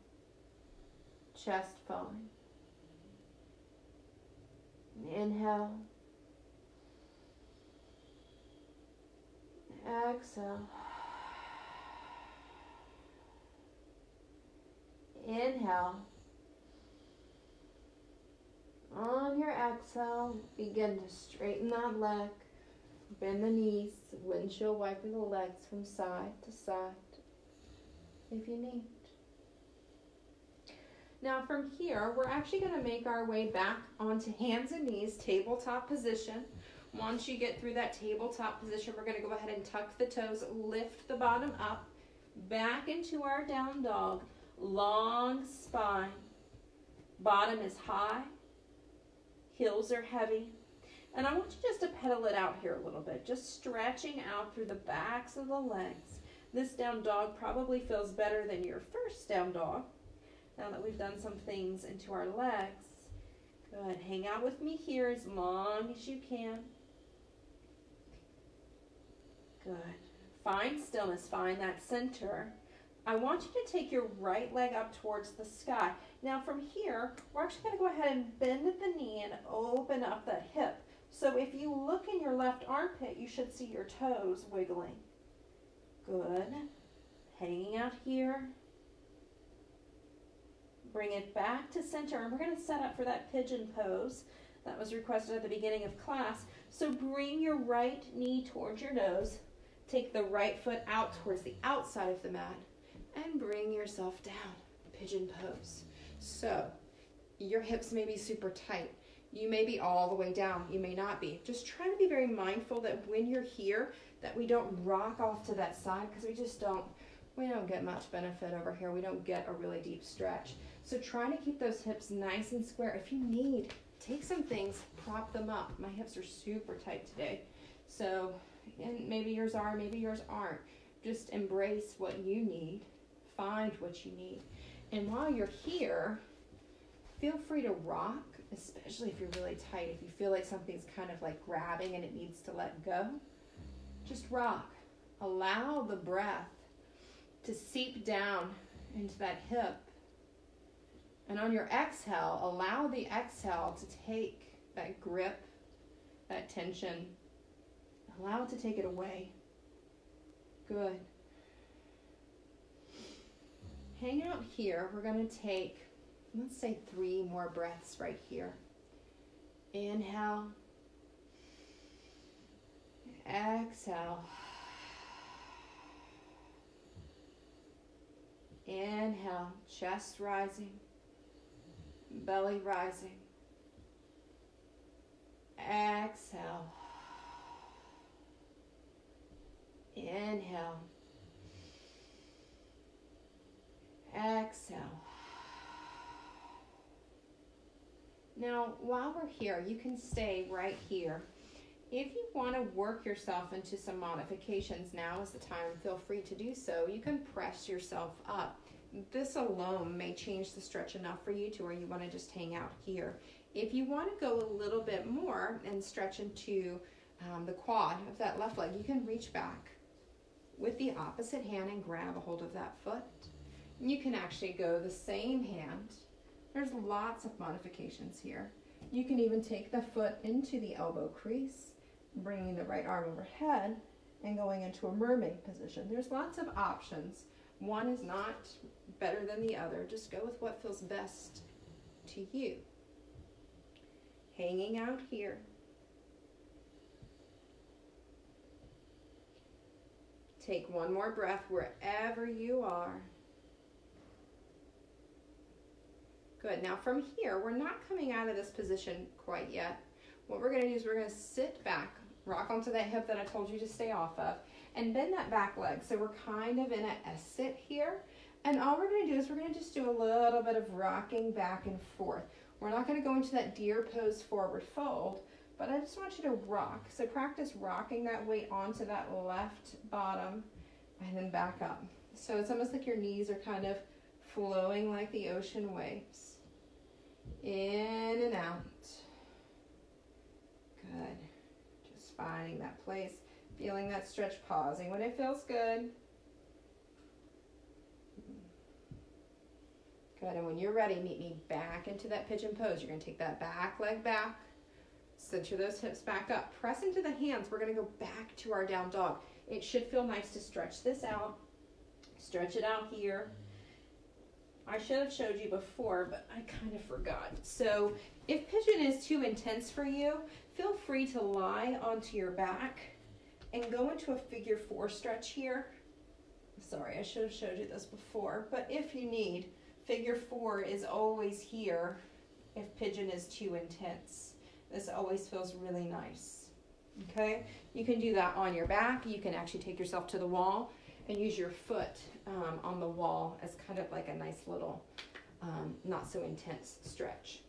chest falling. Inhale. Exhale. Inhale. On your exhale, begin to straighten that leg. Bend the knees, windshield wiper the legs from side to side if you need. Now from here, we're actually going to make our way back onto hands and knees, tabletop position. Once you get through that tabletop position, we're going to go ahead and tuck the toes, lift the bottom up, back into our down dog, long spine. Bottom is high, heels are heavy. And I want you just to pedal it out here a little bit, just stretching out through the backs of the legs. This down dog probably feels better than your first down dog. Now that we've done some things into our legs. Good. Hang out with me here as long as you can. Good. Find stillness. Find that center. I want you to take your right leg up towards the sky. Now from here, we're actually going to go ahead and bend at the knee and open up that hip. So if you look in your left armpit, you should see your toes wiggling. Good. Hanging out here. Bring it back to center, and we're going to set up for that pigeon pose that was requested at the beginning of class. So bring your right knee towards your nose, take the right foot out towards the outside of the mat, and bring yourself down, pigeon pose. So your hips may be super tight. You may be all the way down. You may not be. Just try to be very mindful that when you're here, that we don't rock off to that side, because we don't get much benefit over here. We don't get a really deep stretch. So try to keep those hips nice and square. If you need, take some things, prop them up. My hips are super tight today. So, and maybe yours are, maybe yours aren't. Just embrace what you need. Find what you need. And while you're here, feel free to rock, especially if you're really tight. If you feel like something's kind of like grabbing and it needs to let go, just rock. Allow the breath to seep down into that hip. And on your exhale, allow the exhale to take that grip, that tension. Allow it to take it away. Good. Hang out here. We're going to take, let's say, 3 more breaths right here. Inhale. Exhale. Inhale, chest rising, belly rising. Exhale. Inhale. Exhale. Now, while we're here, you can stay right here. If you want to work yourself into some modifications, now is the time. Feel free to do so. You can press yourself up. This alone may change the stretch enough for you to where you want to just hang out here. If you want to go a little bit more and stretch into the quad of that left leg, you can reach back with the opposite hand and grab a hold of that foot. You can actually go the same hand. There's lots of modifications here. You can even take the foot into the elbow crease, bringing the right arm overhead and going into a mermaid position. There's lots of options. One is not better than the other. Just go with what feels best to you. Hanging out here. Take one more breath wherever you are. Good. Now from here, we're not coming out of this position quite yet. What we're going to do is we're going to sit back, rock onto that hip that I told you to stay off of, and bend that back leg. So we're kind of in a sit here. And all we're going to do is we're going to just do a little bit of rocking back and forth. We're not going to go into that deer pose forward fold, but I just want you to rock. So practice rocking that weight onto that left bottom and then back up. So it's almost like your knees are kind of flowing like the ocean waves. In and out. Good. Just finding that place, feeling that stretch, pausing when it feels good. Good, and when you're ready, meet me back into that pigeon pose. You're going to take that back leg back, center those hips back up, press into the hands. We're going to go back to our down dog. It should feel nice to stretch this out, stretch it out here. I should have showed you before, but I kind of forgot. So if pigeon is too intense for you, feel free to lie onto your back and go into a figure 4 stretch here. Sorry, I should have showed you this before, but if you need, figure 4 is always here if pigeon is too intense. This always feels really nice. Okay, you can do that on your back. You can actually take yourself to the wall and use your foot on the wall as kind of like a nice little not so intense stretch.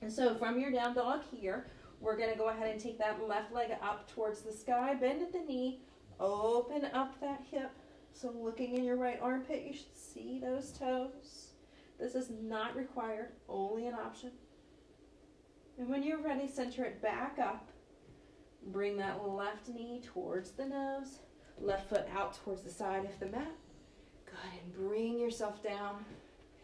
And so from your down dog here, we're going to go ahead and take that left leg up towards the sky, bend at the knee, open up that hip. So looking in your right armpit, you should see those toes. This is not required, only an option. And when you're ready, center it back up. Bring that left knee towards the nose, left foot out towards the side of the mat. Good, and bring yourself down,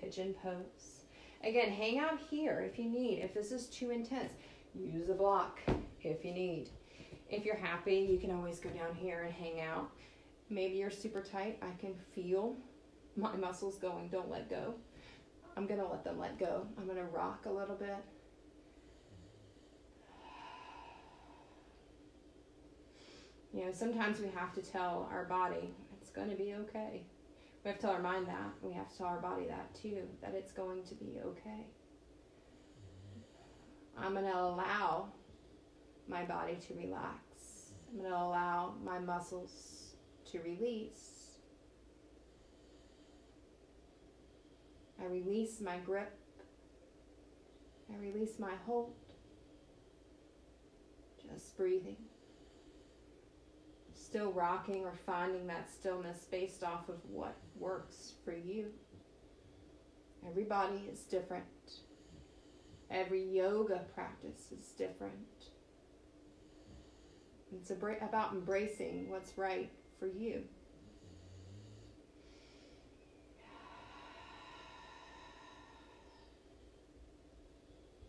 pigeon pose. Again, hang out here if you need. If this is too intense, use a block if you need. If you're happy, you can always go down here and hang out. Maybe you're super tight. I can feel my muscles going, don't let go. I'm going to let them let go. I'm going to rock a little bit. You know, sometimes we have to tell our body it's going to be okay. We have to tell our mind that. We have to tell our body that too, that it's going to be okay. I'm going to allow my body to relax. I'm going to allow my muscles to release. I release my grip. I release my hold. Just breathing. Still rocking or finding that stillness based off of what works for you. Every body is different. Every yoga practice is different. It's about embracing what's right for you.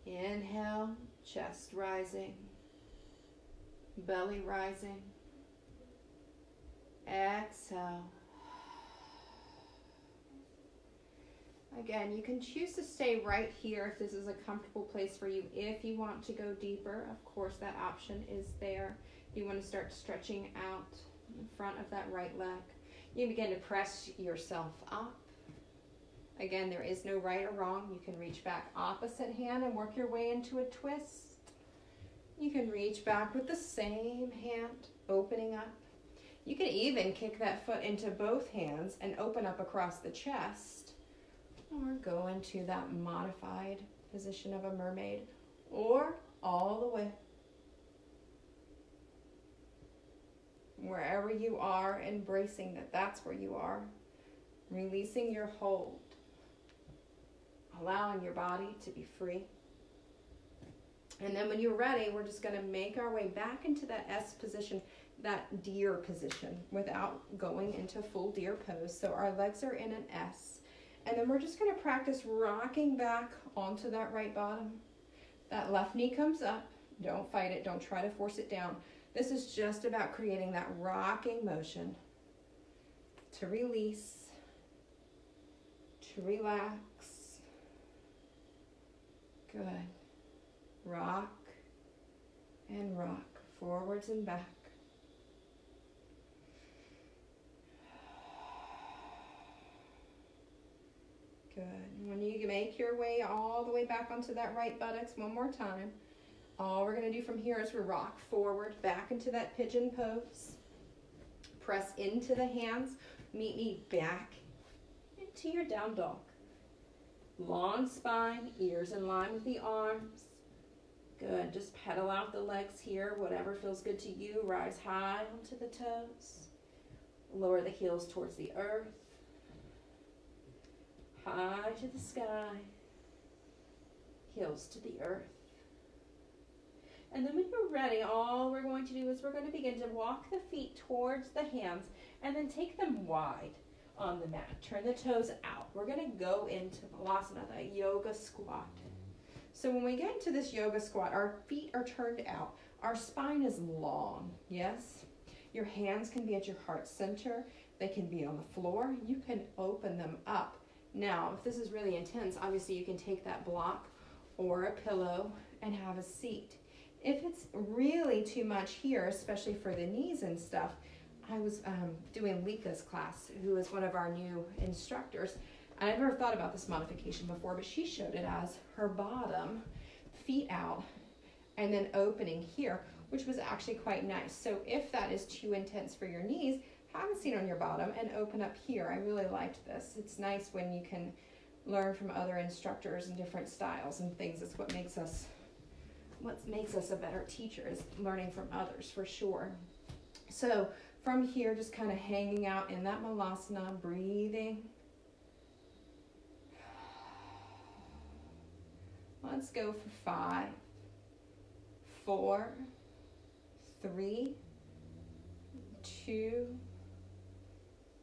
Inhale, chest rising, belly rising. Exhale. Again, you can choose to stay right here if this is a comfortable place for you. If you want to go deeper, of course, that option is there. You want to start stretching out in front of that right leg. You begin to press yourself up. Again, there is no right or wrong. You can reach back opposite hand and work your way into a twist. You can reach back with the same hand, opening up. You can even kick that foot into both hands and open up across the chest, or go into that modified position of a mermaid, or all the way. Wherever you are, embracing that that's where you are, releasing your hold, allowing your body to be free. And then when you're ready, we're just going to make our way back into that S position, that deer position, without going into full deer pose. So our legs are in an S. And then we're just going to practice rocking back onto that right bottom. That left knee comes up. Don't fight it. Don't try to force it down. This is just about creating that rocking motion to release, to relax. Good. Rock and rock, forwards and back. Good. When you make your way all the way back onto that right buttocks one more time, all we're going to do from here is we rock forward, back into that pigeon pose. Press into the hands. Meet me back into your down dog. Long spine, ears in line with the arms. Good. Just pedal out the legs here, whatever feels good to you. Rise high onto the toes. Lower the heels towards the earth. High to the sky. Heels to the earth. And then when you're ready, all we're going to do is we're going to begin to walk the feet towards the hands and then take them wide on the mat. Turn the toes out. We're going to go into Malasana, that yoga squat. So when we get into this yoga squat, our feet are turned out. Our spine is long, yes? Your hands can be at your heart center. They can be on the floor. You can open them up. Now, if this is really intense, obviously you can take that block or a pillow and have a seat. If it's really too much here, especially for the knees and stuff, I was doing Lika's class, who is one of our new instructors. I've never thought about this modification before, but she showed it as her bottom, feet out, and then opening here, which was actually quite nice. So if that is too intense for your knees, have a seat on your bottom and open up here. I really liked this. It's nice when you can learn from other instructors and different styles and things. It's what makes us a better teacher, is learning from others, for sure. So from here, just kind of hanging out in that Malasana, breathing. Let's go for 5, 4, 3, 2,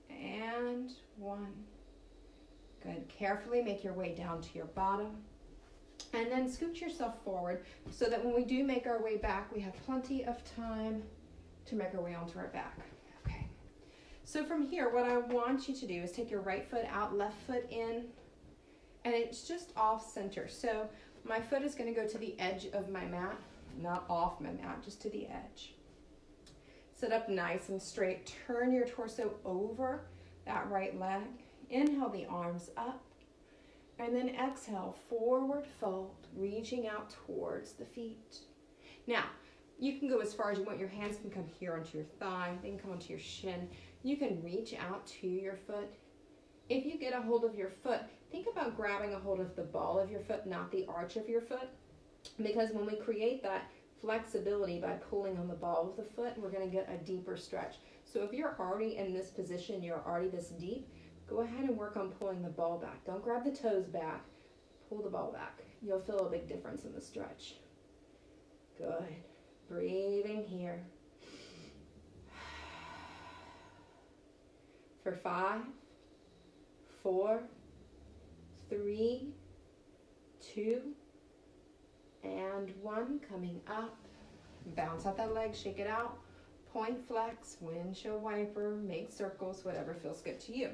and 1. Good. Carefully make your way down to your bottom. And then scoot yourself forward so that when we do make our way back, we have plenty of time to make our way onto our back. Okay. So from here, what I want you to do is take your right foot out, left foot in, and it's just off center. So my foot is going to go to the edge of my mat, not off my mat, just to the edge. Sit up nice and straight. Turn your torso over that right leg. Inhale the arms up. And then exhale, forward fold, reaching out towards the feet. Now, you can go as far as you want. Your hands can come here onto your thigh. They can come onto your shin. You can reach out to your foot. If you get a hold of your foot, think about grabbing a hold of the ball of your foot, not the arch of your foot. Because when we create that flexibility by pulling on the ball of the foot, we're going to get a deeper stretch. So if you're already in this position, you're already this deep, Go ahead and work on pulling the ball back. Don't grab the toes back. Pull the ball back. You'll feel a big difference in the stretch. Good. Breathing here. For 5, 4, 3, 2, and 1. Coming up. Bounce out that leg, shake it out. Point flex, windshield wiper, make circles, whatever feels good to you.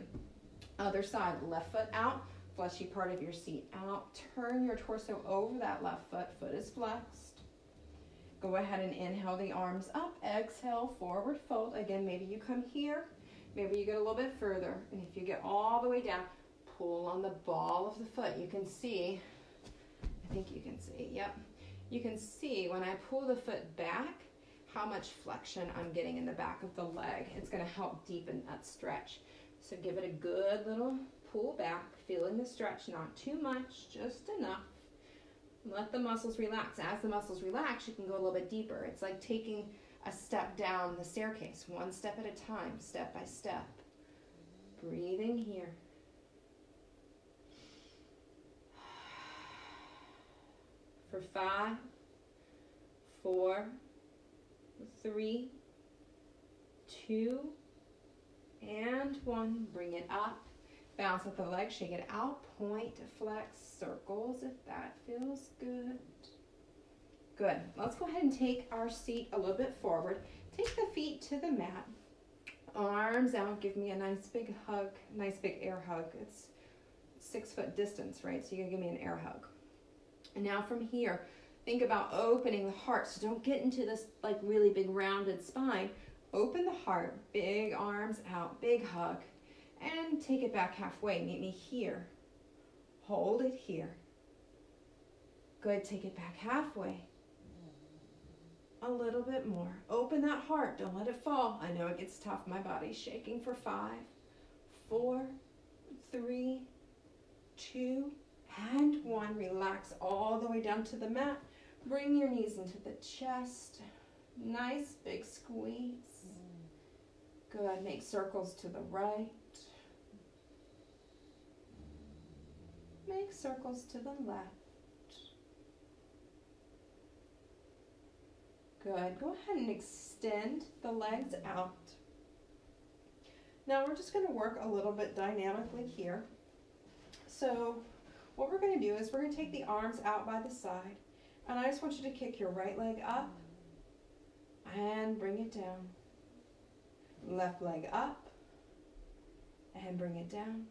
Other side, left foot out, fleshy part of your seat out. Turn your torso over that left foot. Foot is flexed. Go ahead and inhale the arms up. Exhale, forward fold. Again, maybe you come here. Maybe you get a little bit further. And if you get all the way down, pull on the ball of the foot. You can see, I think you can see, yep. You can see when I pull the foot back, how much flexion I'm getting in the back of the leg. It's gonna help deepen that stretch. So give it a good little pull back, feeling the stretch, not too much, just enough. Let the muscles relax. As the muscles relax, you can go a little bit deeper. It's like taking a step down the staircase, one step at a time, step by step. Breathing here. For 5, 4, 3, 2, and 1. Bring it up. Bounce with the leg, shake it out. Point, flex, circles if that feels good. Good. Let's go ahead and take our seat a little bit forward. Take the feet to the mat. Arms out. Give me a nice big hug, nice big air hug. It's 6 foot distance, right? So you're gonna give me an air hug. And now from here, think about opening the heart. So don't get into this like really big rounded spine. Open the heart, big arms out, big hug, and take it back halfway. Meet me here. Hold it here. Good, take it back halfway. A little bit more. Open that heart, don't let it fall. I know it gets tough, my body's shaking. For 5, 4, 3, 2, and 1. Relax all the way down to the mat. Bring your knees into the chest. Nice big squeeze. Good. Make circles to the right. Make circles to the left. Good. Go ahead and extend the legs out. Now we're just going to work a little bit dynamically here. So what we're going to do is we're going to take the arms out by the side, and I just want you to kick your right leg up and bring it down. Left leg up and bring it down.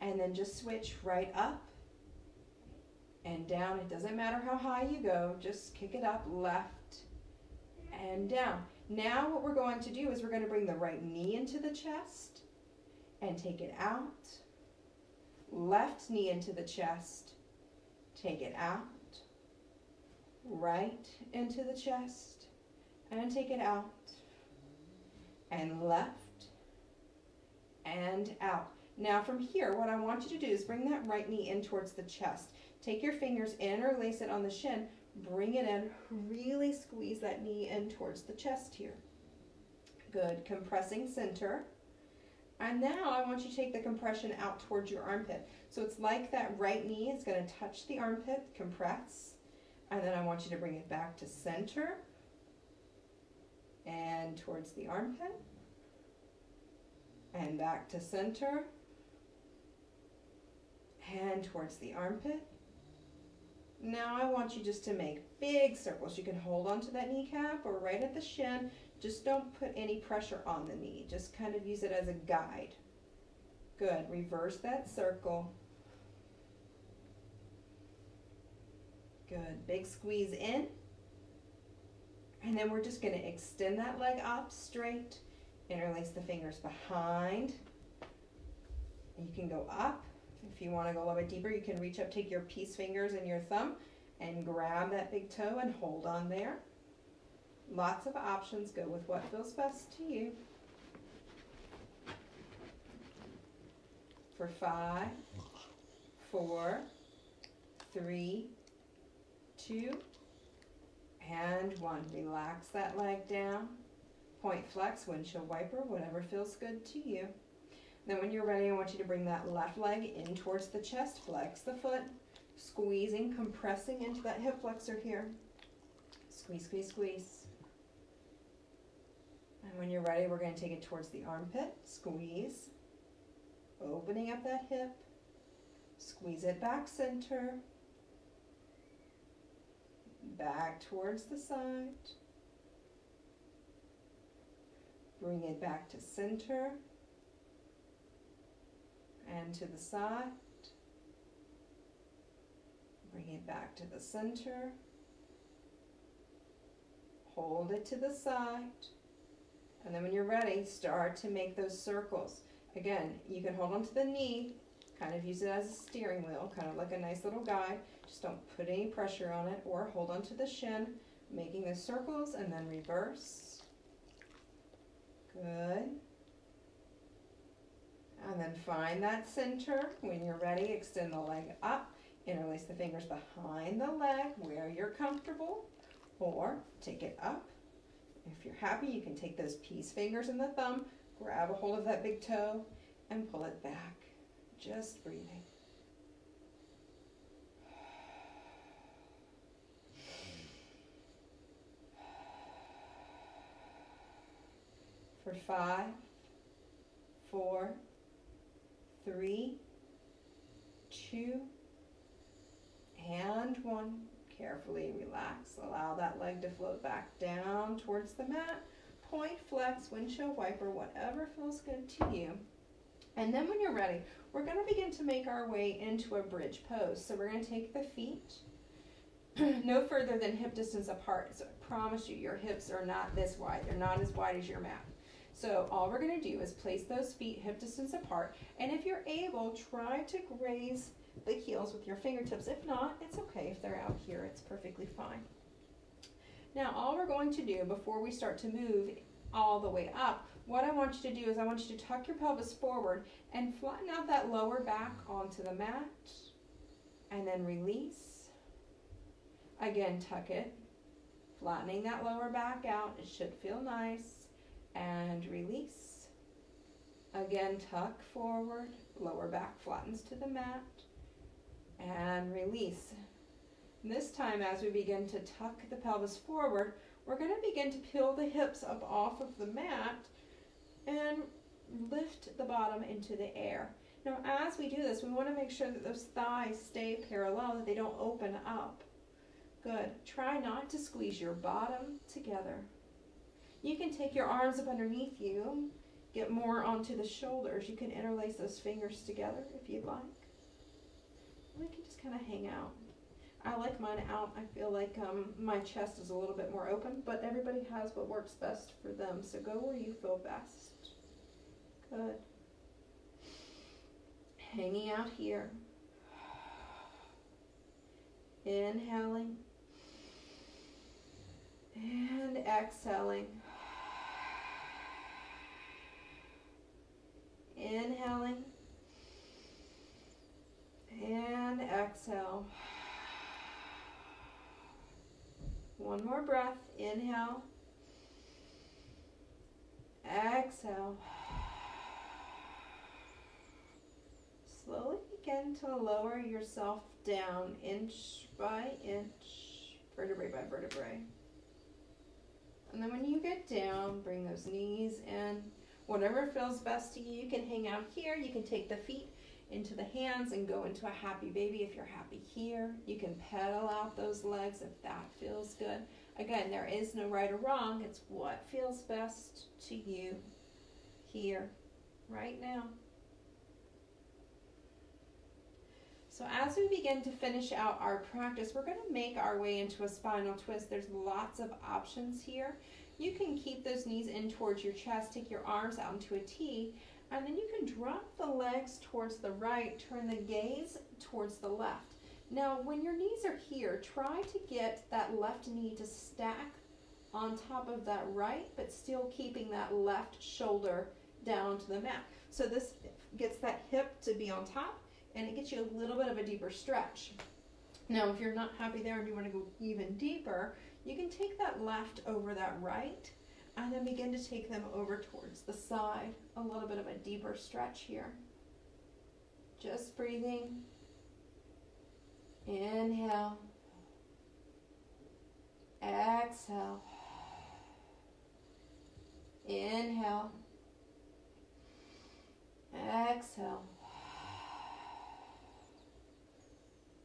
And then just switch right up and down. It doesn't matter how high you go, just kick it up, left and down. Now what we're going to do is we're going to bring the right knee into the chest and take it out. Left knee into the chest, take it out. Right into the chest and take it out. And left and out. Now from here, what I want you to do is bring that right knee in towards the chest. Take your fingers, interlace it on the shin, bring it in, really squeeze that knee in towards the chest here. Good, compressing center. And now I want you to take the compression out towards your armpit. So it's like that right knee is going to touch the armpit, compress, and then I want you to bring it back to center and towards the armpit and back to center and towards the armpit. Now I want you just to make big circles. You can hold onto that kneecap or right at the shin. Just don't put any pressure on the knee. Just kind of use it as a guide. Good. Reverse that circle. Good. Big squeeze in. And then we're just going to extend that leg up straight. Interlace the fingers behind. You can go up. If you want to go a little bit deeper, you can reach up, take your peace fingers and your thumb and grab that big toe and hold on there. Lots of options. Go with what feels best to you. For 5, 4, 3, 2, and 1. Relax that leg down. Point flex, windshield wiper, whatever feels good to you. Then when you're ready, I want you to bring that left leg in towards the chest, flex the foot, squeezing, compressing into that hip flexor here. Squeeze, squeeze, squeeze. And when you're ready, we're going to take it towards the armpit, squeeze, opening up that hip, squeeze it back center, back towards the side, bring it back to center, and to the side, bring it back to the center, hold it to the side, and then when you're ready, start to make those circles. Again, you can hold onto the knee, kind of use it as a steering wheel, kind of like a nice little guide. Just don't put any pressure on it, or hold onto the shin, making those circles, and then reverse. Good. And then find that center. When you're ready, extend the leg up, interlace the fingers behind the leg where you're comfortable, or take it up. If you're happy, you can take those peace fingers and the thumb, grab a hold of that big toe, and pull it back. Just breathing. For 5, 4, 3, 2, and 1. Carefully relax. Allow that leg to float back down towards the mat. Point, flex, windshield wiper, whatever feels good to you. And then when you're ready, we're going to begin to make our way into a bridge pose. So we're going to take the feet no further than hip distance apart. So I promise you, your hips are not this wide. They're not as wide as your mat. So all we're going to do is place those feet hip distance apart. And if you're able, try to graze the heels with your fingertips. If not, it's okay. If they're out here, it's perfectly fine. Now, all we're going to do before we start to move all the way up, what I want you to do is I want you to tuck your pelvis forward and flatten out that lower back onto the mat, and then release. Again, tuck it, flattening that lower back out. It should feel nice, and release. Again, tuck forward, lower back flattens to the mat, and release. And this time, as we begin to tuck the pelvis forward, we're going to begin to peel the hips up off of the mat and lift the bottom into the air. Now, as we do this, we want to make sure that those thighs stay parallel, that they don't open up. Good. Try not to squeeze your bottom together. You can take your arms up underneath you, get more onto the shoulders. You can interlace those fingers together if you'd like. We can just kind of hang out. I like mine out. I feel like my chest is a little bit more open, but everybody has what works best for them. So go where you feel best. Good. Hanging out here. Inhaling. And exhaling. Inhaling. And exhale. One more breath. Inhale. Exhale. Slowly begin to lower yourself down inch by inch, vertebrae by vertebrae. And then when you get down, bring those knees in. Whatever feels best to you, you can hang out here. You can take the feet into the hands and go into a happy baby if you're happy here. You can pedal out those legs if that feels good. Again, there is no right or wrong. It's what feels best to you here, right now. So as we begin to finish out our practice, we're going to make our way into a spinal twist. There's lots of options here. You can keep those knees in towards your chest, take your arms out into a T, and then you can drop the legs towards the right, turn the gaze towards the left. Now, when your knees are here, try to get that left knee to stack on top of that right, but still keeping that left shoulder down to the mat. So this gets that hip to be on top, and it gets you a little bit of a deeper stretch. Now, if you're not happy there and you want to go even deeper, you can take that left over that right, And then begin to take them over towards the side. A little bit of a deeper stretch here. Just breathing. Inhale. Exhale. Inhale. Exhale.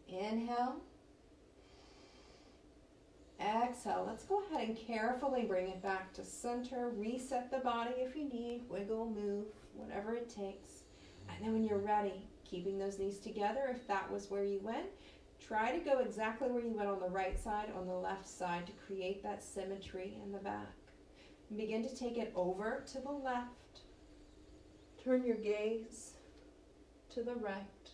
Inhale. Exhale. Let's go ahead and carefully bring it back to center. Reset the body if you need. Wiggle, move, whatever it takes. And then when you're ready, keeping those knees together, if that was where you went, try to go exactly where you went on the right side, on the left side, to create that symmetry in the back. And begin to take it over to the left. Turn your gaze to the right.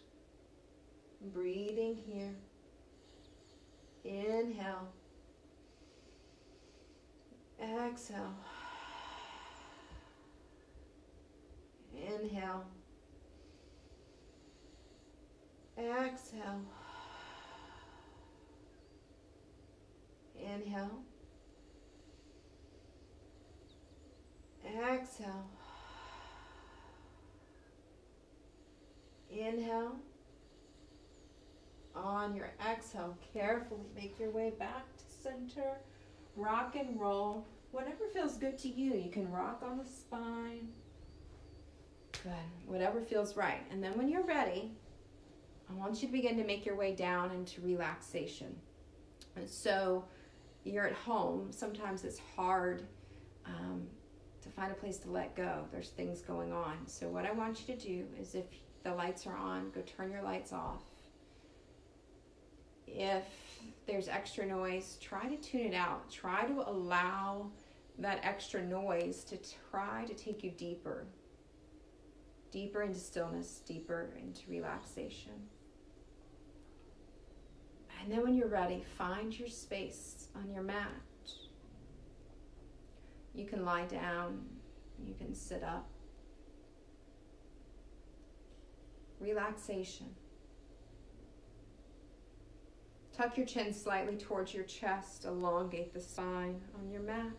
Breathing here. Inhale. Exhale. Inhale. Exhale. Inhale. Exhale. Inhale. On your exhale, carefully make your way back to center. Rock and roll. Whatever feels good to you. You can rock on the spine. Good. Whatever feels right. And then when you're ready, I want you to begin to make your way down into relaxation. And so you're at home. Sometimes it's hard to find a place to let go. There's things going on. So what I want you to do is, if the lights are on, go turn your lights off. If there's extra noise, try to tune it out. Try to allow that extra noise to try to take you deeper. Deeper into stillness, deeper into relaxation. And then when you're ready, find your space on your mat. You can lie down, you can sit up. Relaxation. Tuck your chin slightly towards your chest, elongate the spine on your mat.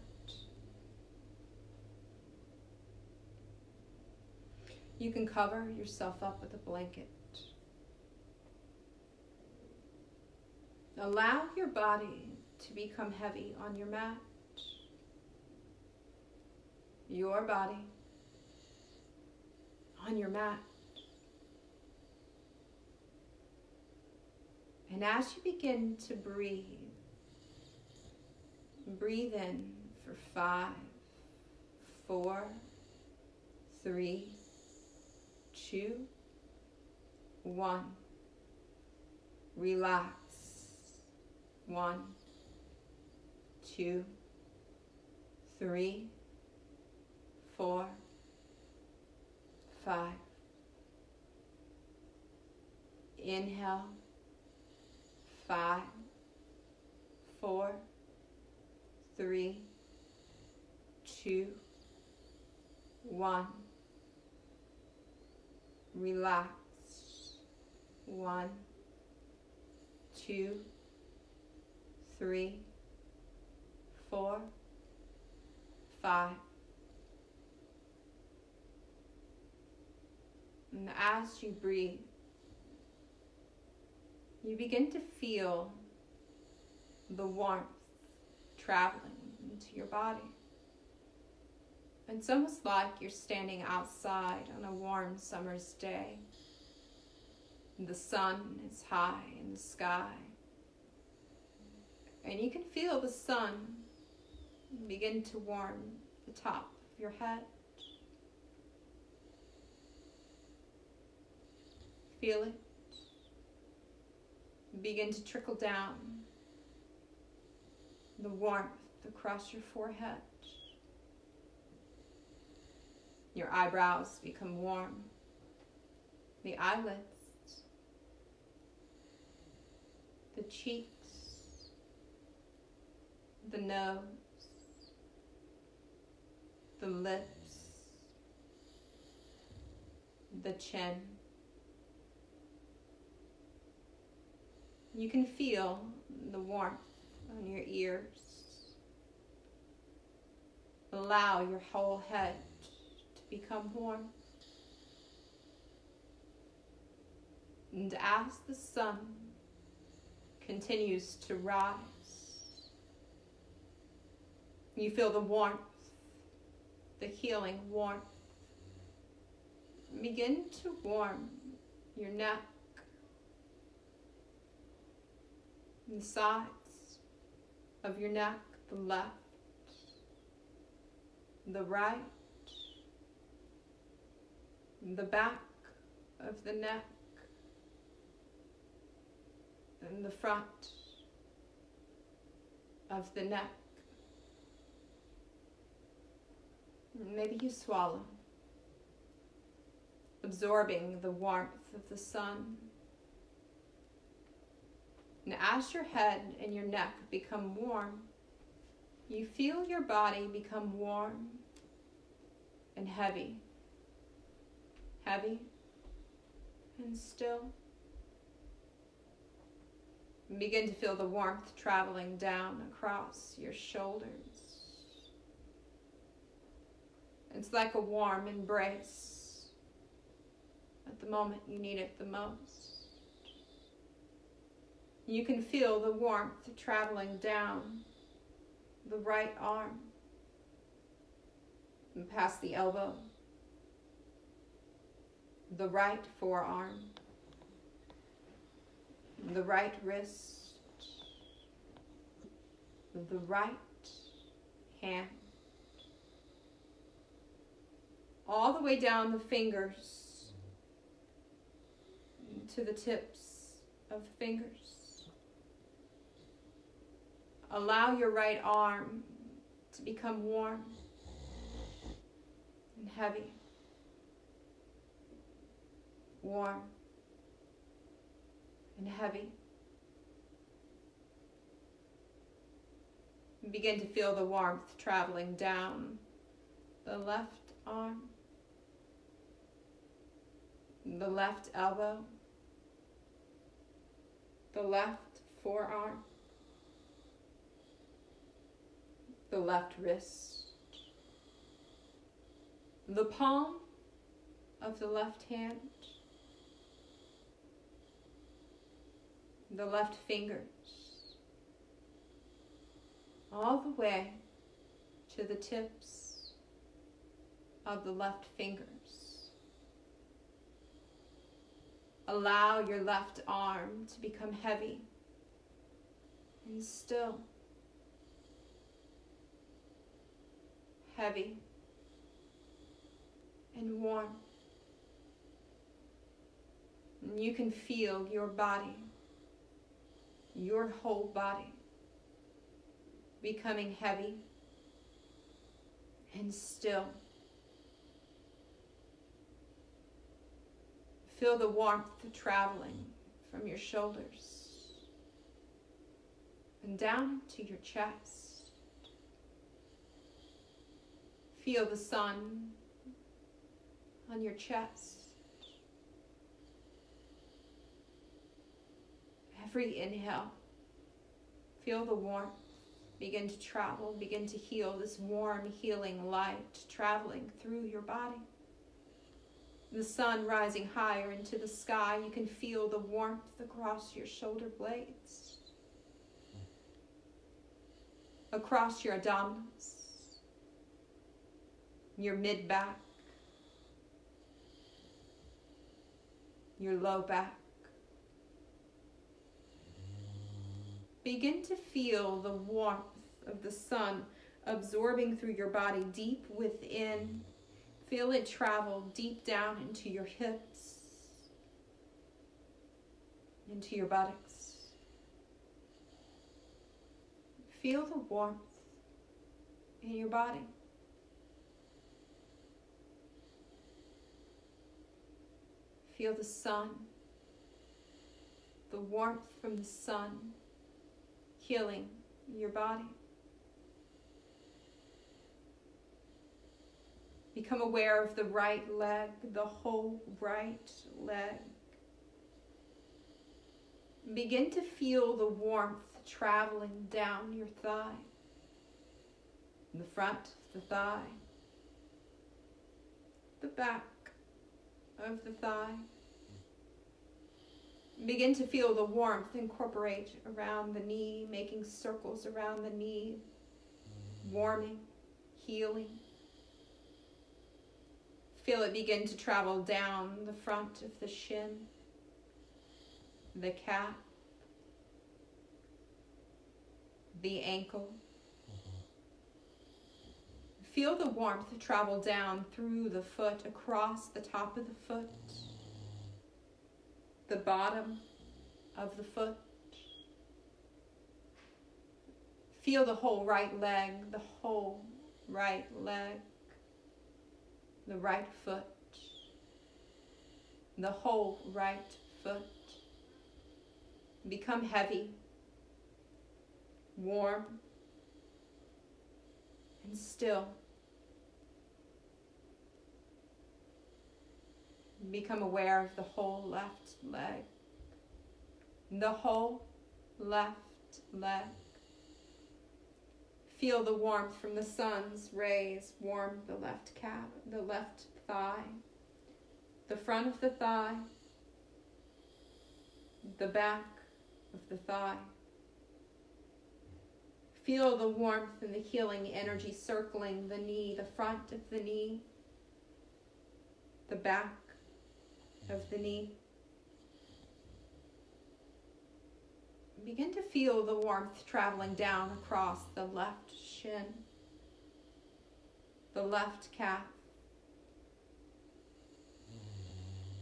You can cover yourself up with a blanket. Allow your body to become heavy on your mat. Your body on your mat. And as you begin to breathe, breathe in for 5, 4, 3, 2, 1. Relax. 1, 2, 3, 4, 5. Inhale. 5, 4, 3, 2, 1. Relax. 1, 2, 3, 4, 5. And as you breathe, you begin to feel the warmth traveling into your body. It's almost like you're standing outside on a warm summer's day. The sun is high in the sky. And you can feel the sun begin to warm the top of your head. Feel it begin to trickle down, the warmth across your forehead. Your eyebrows become warm, the eyelids, the cheeks, the nose, the lips, the chin. You can feel the warmth on your ears. allow your whole head to become warm. And as the sun continues to rise, you feel the warmth, the healing warmth. Begin to warm your neck, the sides of your neck, the left, the right, the back of the neck, and the front of the neck. Maybe you swallow, absorbing the warmth of the sun. And as your head and your neck become warm, you feel your body become warm and heavy. Heavy and still. And begin to feel the warmth traveling down across your shoulders. It's like a warm embrace at the moment you need it the most. You can feel the warmth traveling down the right arm and past the elbow, the right forearm, the right wrist, the right hand, all the way down the fingers to the tips of the fingers. Allow your right arm to become warm and heavy. Warm and heavy. Begin to feel the warmth traveling down the left arm, the left elbow, the left forearm, the left wrist, the palm of the left hand, the left fingers, all the way to the tips of the left fingers. Allow your left arm to become heavy and still. Heavy and warm. And you can feel your body, your whole body, becoming heavy and still. Feel the warmth traveling from your shoulders and down to your chest. Feel the sun on your chest. Every inhale, feel the warmth begin to travel, begin to heal, this warm, healing light traveling through your body. The sun rising higher into the sky, you can feel the warmth across your shoulder blades, across your abdominals, your mid-back, your low back. Begin to feel the warmth of the sun absorbing through your body deep within. Feel it travel deep down into your hips, into your buttocks. Feel the warmth in your body. Feel the sun, the warmth from the sun healing your body. Become aware of the right leg, the whole right leg. Begin to feel the warmth traveling down your thigh. the front of the thigh, the back of the thigh. Begin to feel the warmth incorporate around the knee, making circles around the knee, warming, healing. Feel it begin to travel down the front of the shin, the calf, the ankle. Feel the warmth travel down through the foot, across the top of the foot, the bottom of the foot. Feel the whole right leg, the whole right leg, the right foot, the whole right foot. Become heavy, warm, and still. Become aware of the whole left leg, the whole left leg. Feel the warmth from the sun's rays warm the left calf, the left thigh, the front of the thigh, the back of the thigh. Feel the warmth and the healing energy circling the knee, the front of the knee, the back of the knee. Begin to feel the warmth traveling down across the left shin, the left calf,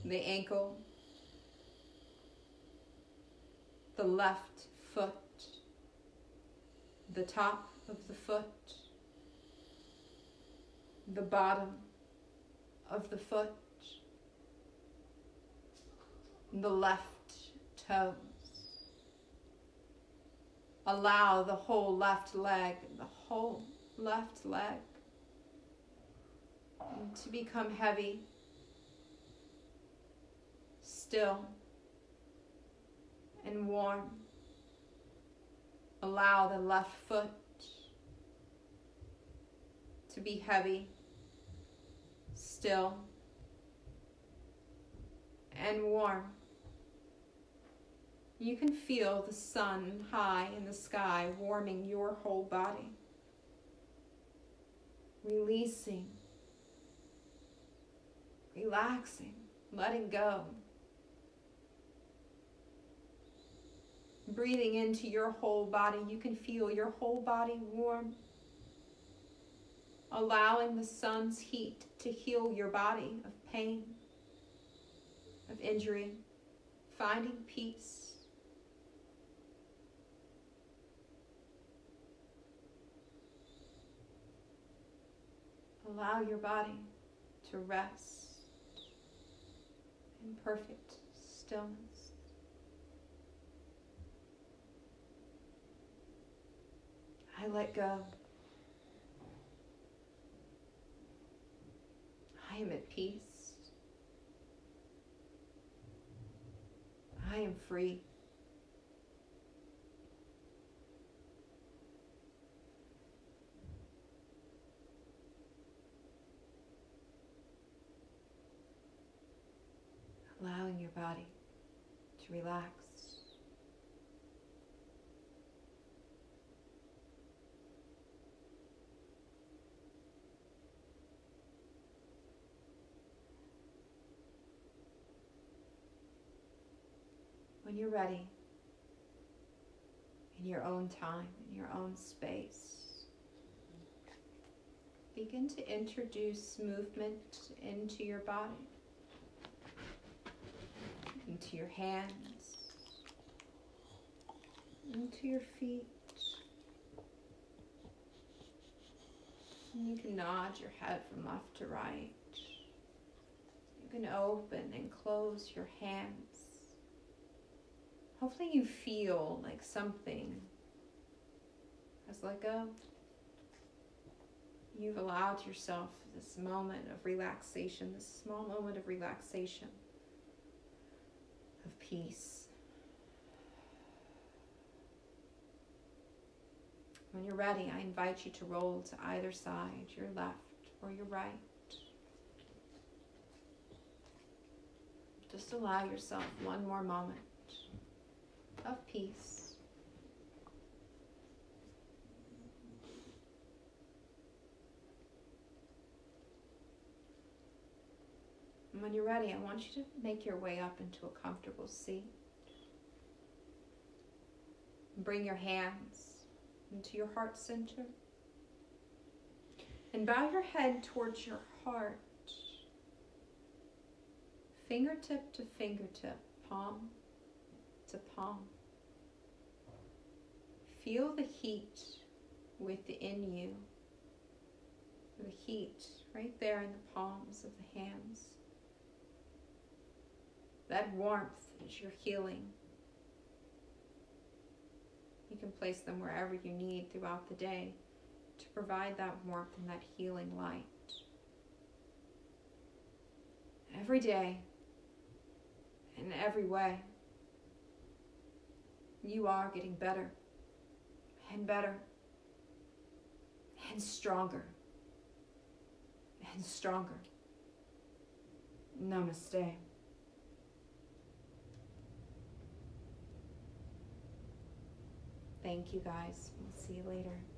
the ankle, the left foot, the top of the foot, the bottom of the foot, the left toes. Allow the whole left leg, to become heavy, still, and warm. Allow the left foot to be heavy, still, and warm. You can feel the sun high in the sky warming your whole body. Releasing, relaxing, letting go. Breathing into your whole body, you can feel your whole body warm. Allowing the sun's heat to heal your body of pain, of injury, finding peace. Allow your body to rest in perfect stillness. I let go. I am at peace. I am free. Allowing your body to relax. When you're ready, in your own time, in your own space, begin to introduce movement into your body. Into your hands, into your feet. And you can nod your head from left to right. You can open and close your hands. Hopefully you feel like something has let go. You've allowed yourself this moment of relaxation, this small moment of relaxation. Of peace. When you're ready, I invite you to roll to either side, your left or your right. Just allow yourself one more moment of peace. And when you're ready, I want you to make your way up into a comfortable seat. Bring your hands into your heart center. And bow your head towards your heart. Fingertip to fingertip, palm to palm. Feel the heat within you. The heat right there in the palms of the hands. That warmth is your healing. You can place them wherever you need throughout the day to provide that warmth and that healing light. Every day, in every way, you are getting better and better and stronger and stronger. Namaste. Thank you guys. We'll see you later.